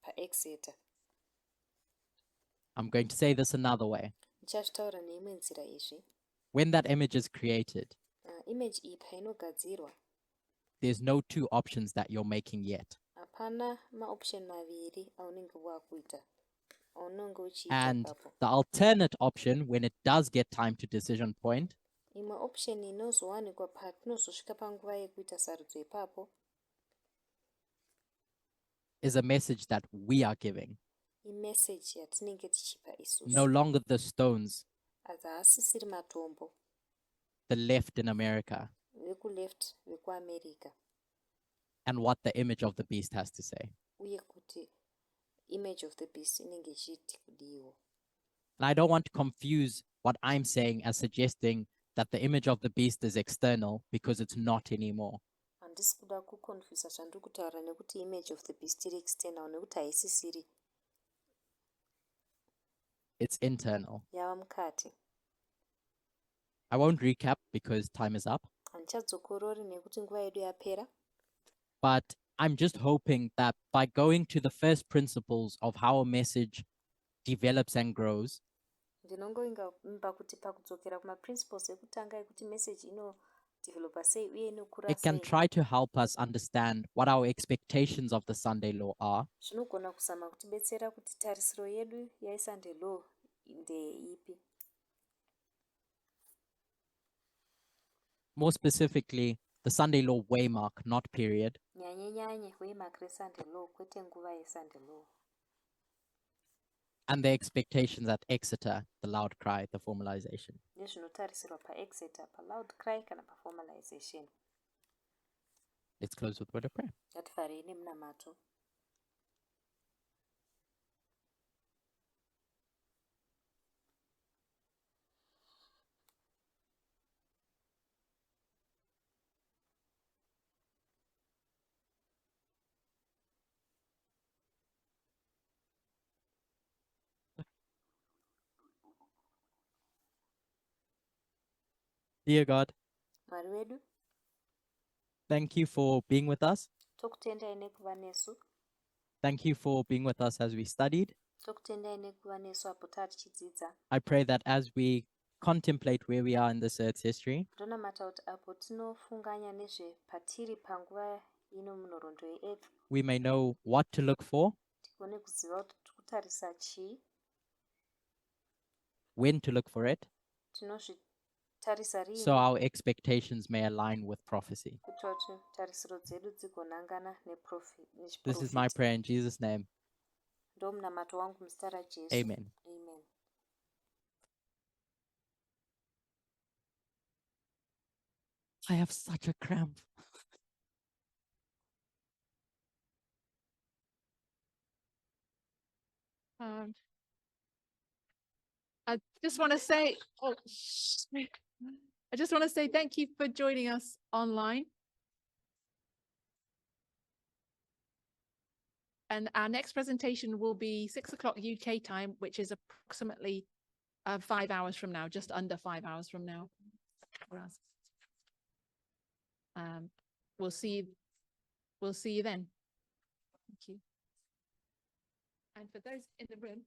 Speaker 2: paexeter.
Speaker 1: I'm going to say this another way.
Speaker 2: Ndichazvitaura neimwe nzira izvi.
Speaker 1: When that image is created,
Speaker 2: Image iyi painogadzirwa
Speaker 1: there's no two options that you're making yet.
Speaker 2: hapana maoption maviri aunenge wakuita aunenge uchiita
Speaker 1: And
Speaker 2: ipapo.
Speaker 1: the alternate option, when it does get time to decision point,
Speaker 2: Imwe option inozowanikwa patinozosvika panguva yekuita sarudzo ipapo
Speaker 1: is a message that we are giving.
Speaker 2: imessage yatinenge tichipa
Speaker 1: No
Speaker 2: isusu.
Speaker 1: longer the stones,
Speaker 2: Asi haasisiri matombo
Speaker 1: the left in America,
Speaker 2: vekuleft vekuamerica,
Speaker 1: and what the image of the beast has to say.
Speaker 2: uye kuti image of the beast inenge ichiti kudiwo.
Speaker 1: And I don't want to confuse what I'm saying as suggesting that the image of the beast is external, because it's not anymore.
Speaker 2: Handisi kuda kuconfuse zvandiri kutaura nekuti image of the beast iri external nekuti haisisiri,
Speaker 1: It's internal.
Speaker 2: yava mukati.
Speaker 1: I won't recap because time is up,
Speaker 2: Handichadzokorori nekuti nguva yedu yapera.
Speaker 1: but I'm just hoping that by going to the first principles of how a message develops and grows,
Speaker 2: Ndinongoimba kuti pakudzokera kumaprinciples ekutanga ekuti message inodevelopa sei uye inokura
Speaker 1: it can
Speaker 2: sei,
Speaker 1: try to help us understand what our expectations of the Sunday law are,
Speaker 2: zvinogona kuzama kutibetsera kuti tarisiro yedu yeSunday law ndeipi.
Speaker 1: more specifically, the Sunday law waymark, not period,
Speaker 2: Nyanye waymark reSunday law kwete nguva yeSunday law.
Speaker 1: and the expectations at Exeter, the loud cry, the formalization.
Speaker 2: Nezvinotarisirwa paExeter, paloud cry kana paformalization.
Speaker 1: Let's close with a word of prayer.
Speaker 2: Ngatifarei nemunamato.
Speaker 1: Dear God,
Speaker 2: Mwari wedu,
Speaker 1: thank you for being with us.
Speaker 2: tokutendai nekuva nesu.
Speaker 1: Thank you for being with us as we studied.
Speaker 2: Tokutendai nekuva nesu apo tatichidzidza.
Speaker 1: I pray that as we contemplate where we are in this earth's history,
Speaker 2: Ndonamata kuti apo tinofunganya nezvepatiri panguva ino munhoroondo yeearth,
Speaker 1: we may know what to look for,
Speaker 2: tigone kuziva kuti tikutarisa chii,
Speaker 1: when to look for it,
Speaker 2: tinozvitarisa rini,
Speaker 1: so our expectations may align with prophecy.
Speaker 2: kuitira kuti tarisiro dzedu dzigonangana
Speaker 1: This is my
Speaker 2: nechiprofita.
Speaker 1: prayer in Jesus' name.
Speaker 2: Ndo munamato wangu muzita raJesu.
Speaker 1: Amen.
Speaker 2: Amen.
Speaker 1: I have such a cramp.
Speaker 5: I just want to say, I just want to say thank you for joining us online. And our next presentation will be 6 o'clock UK time, which is approximately 5 hours from now, just under 5 hours from now. We'll see you then. Thank you. And for those in the room,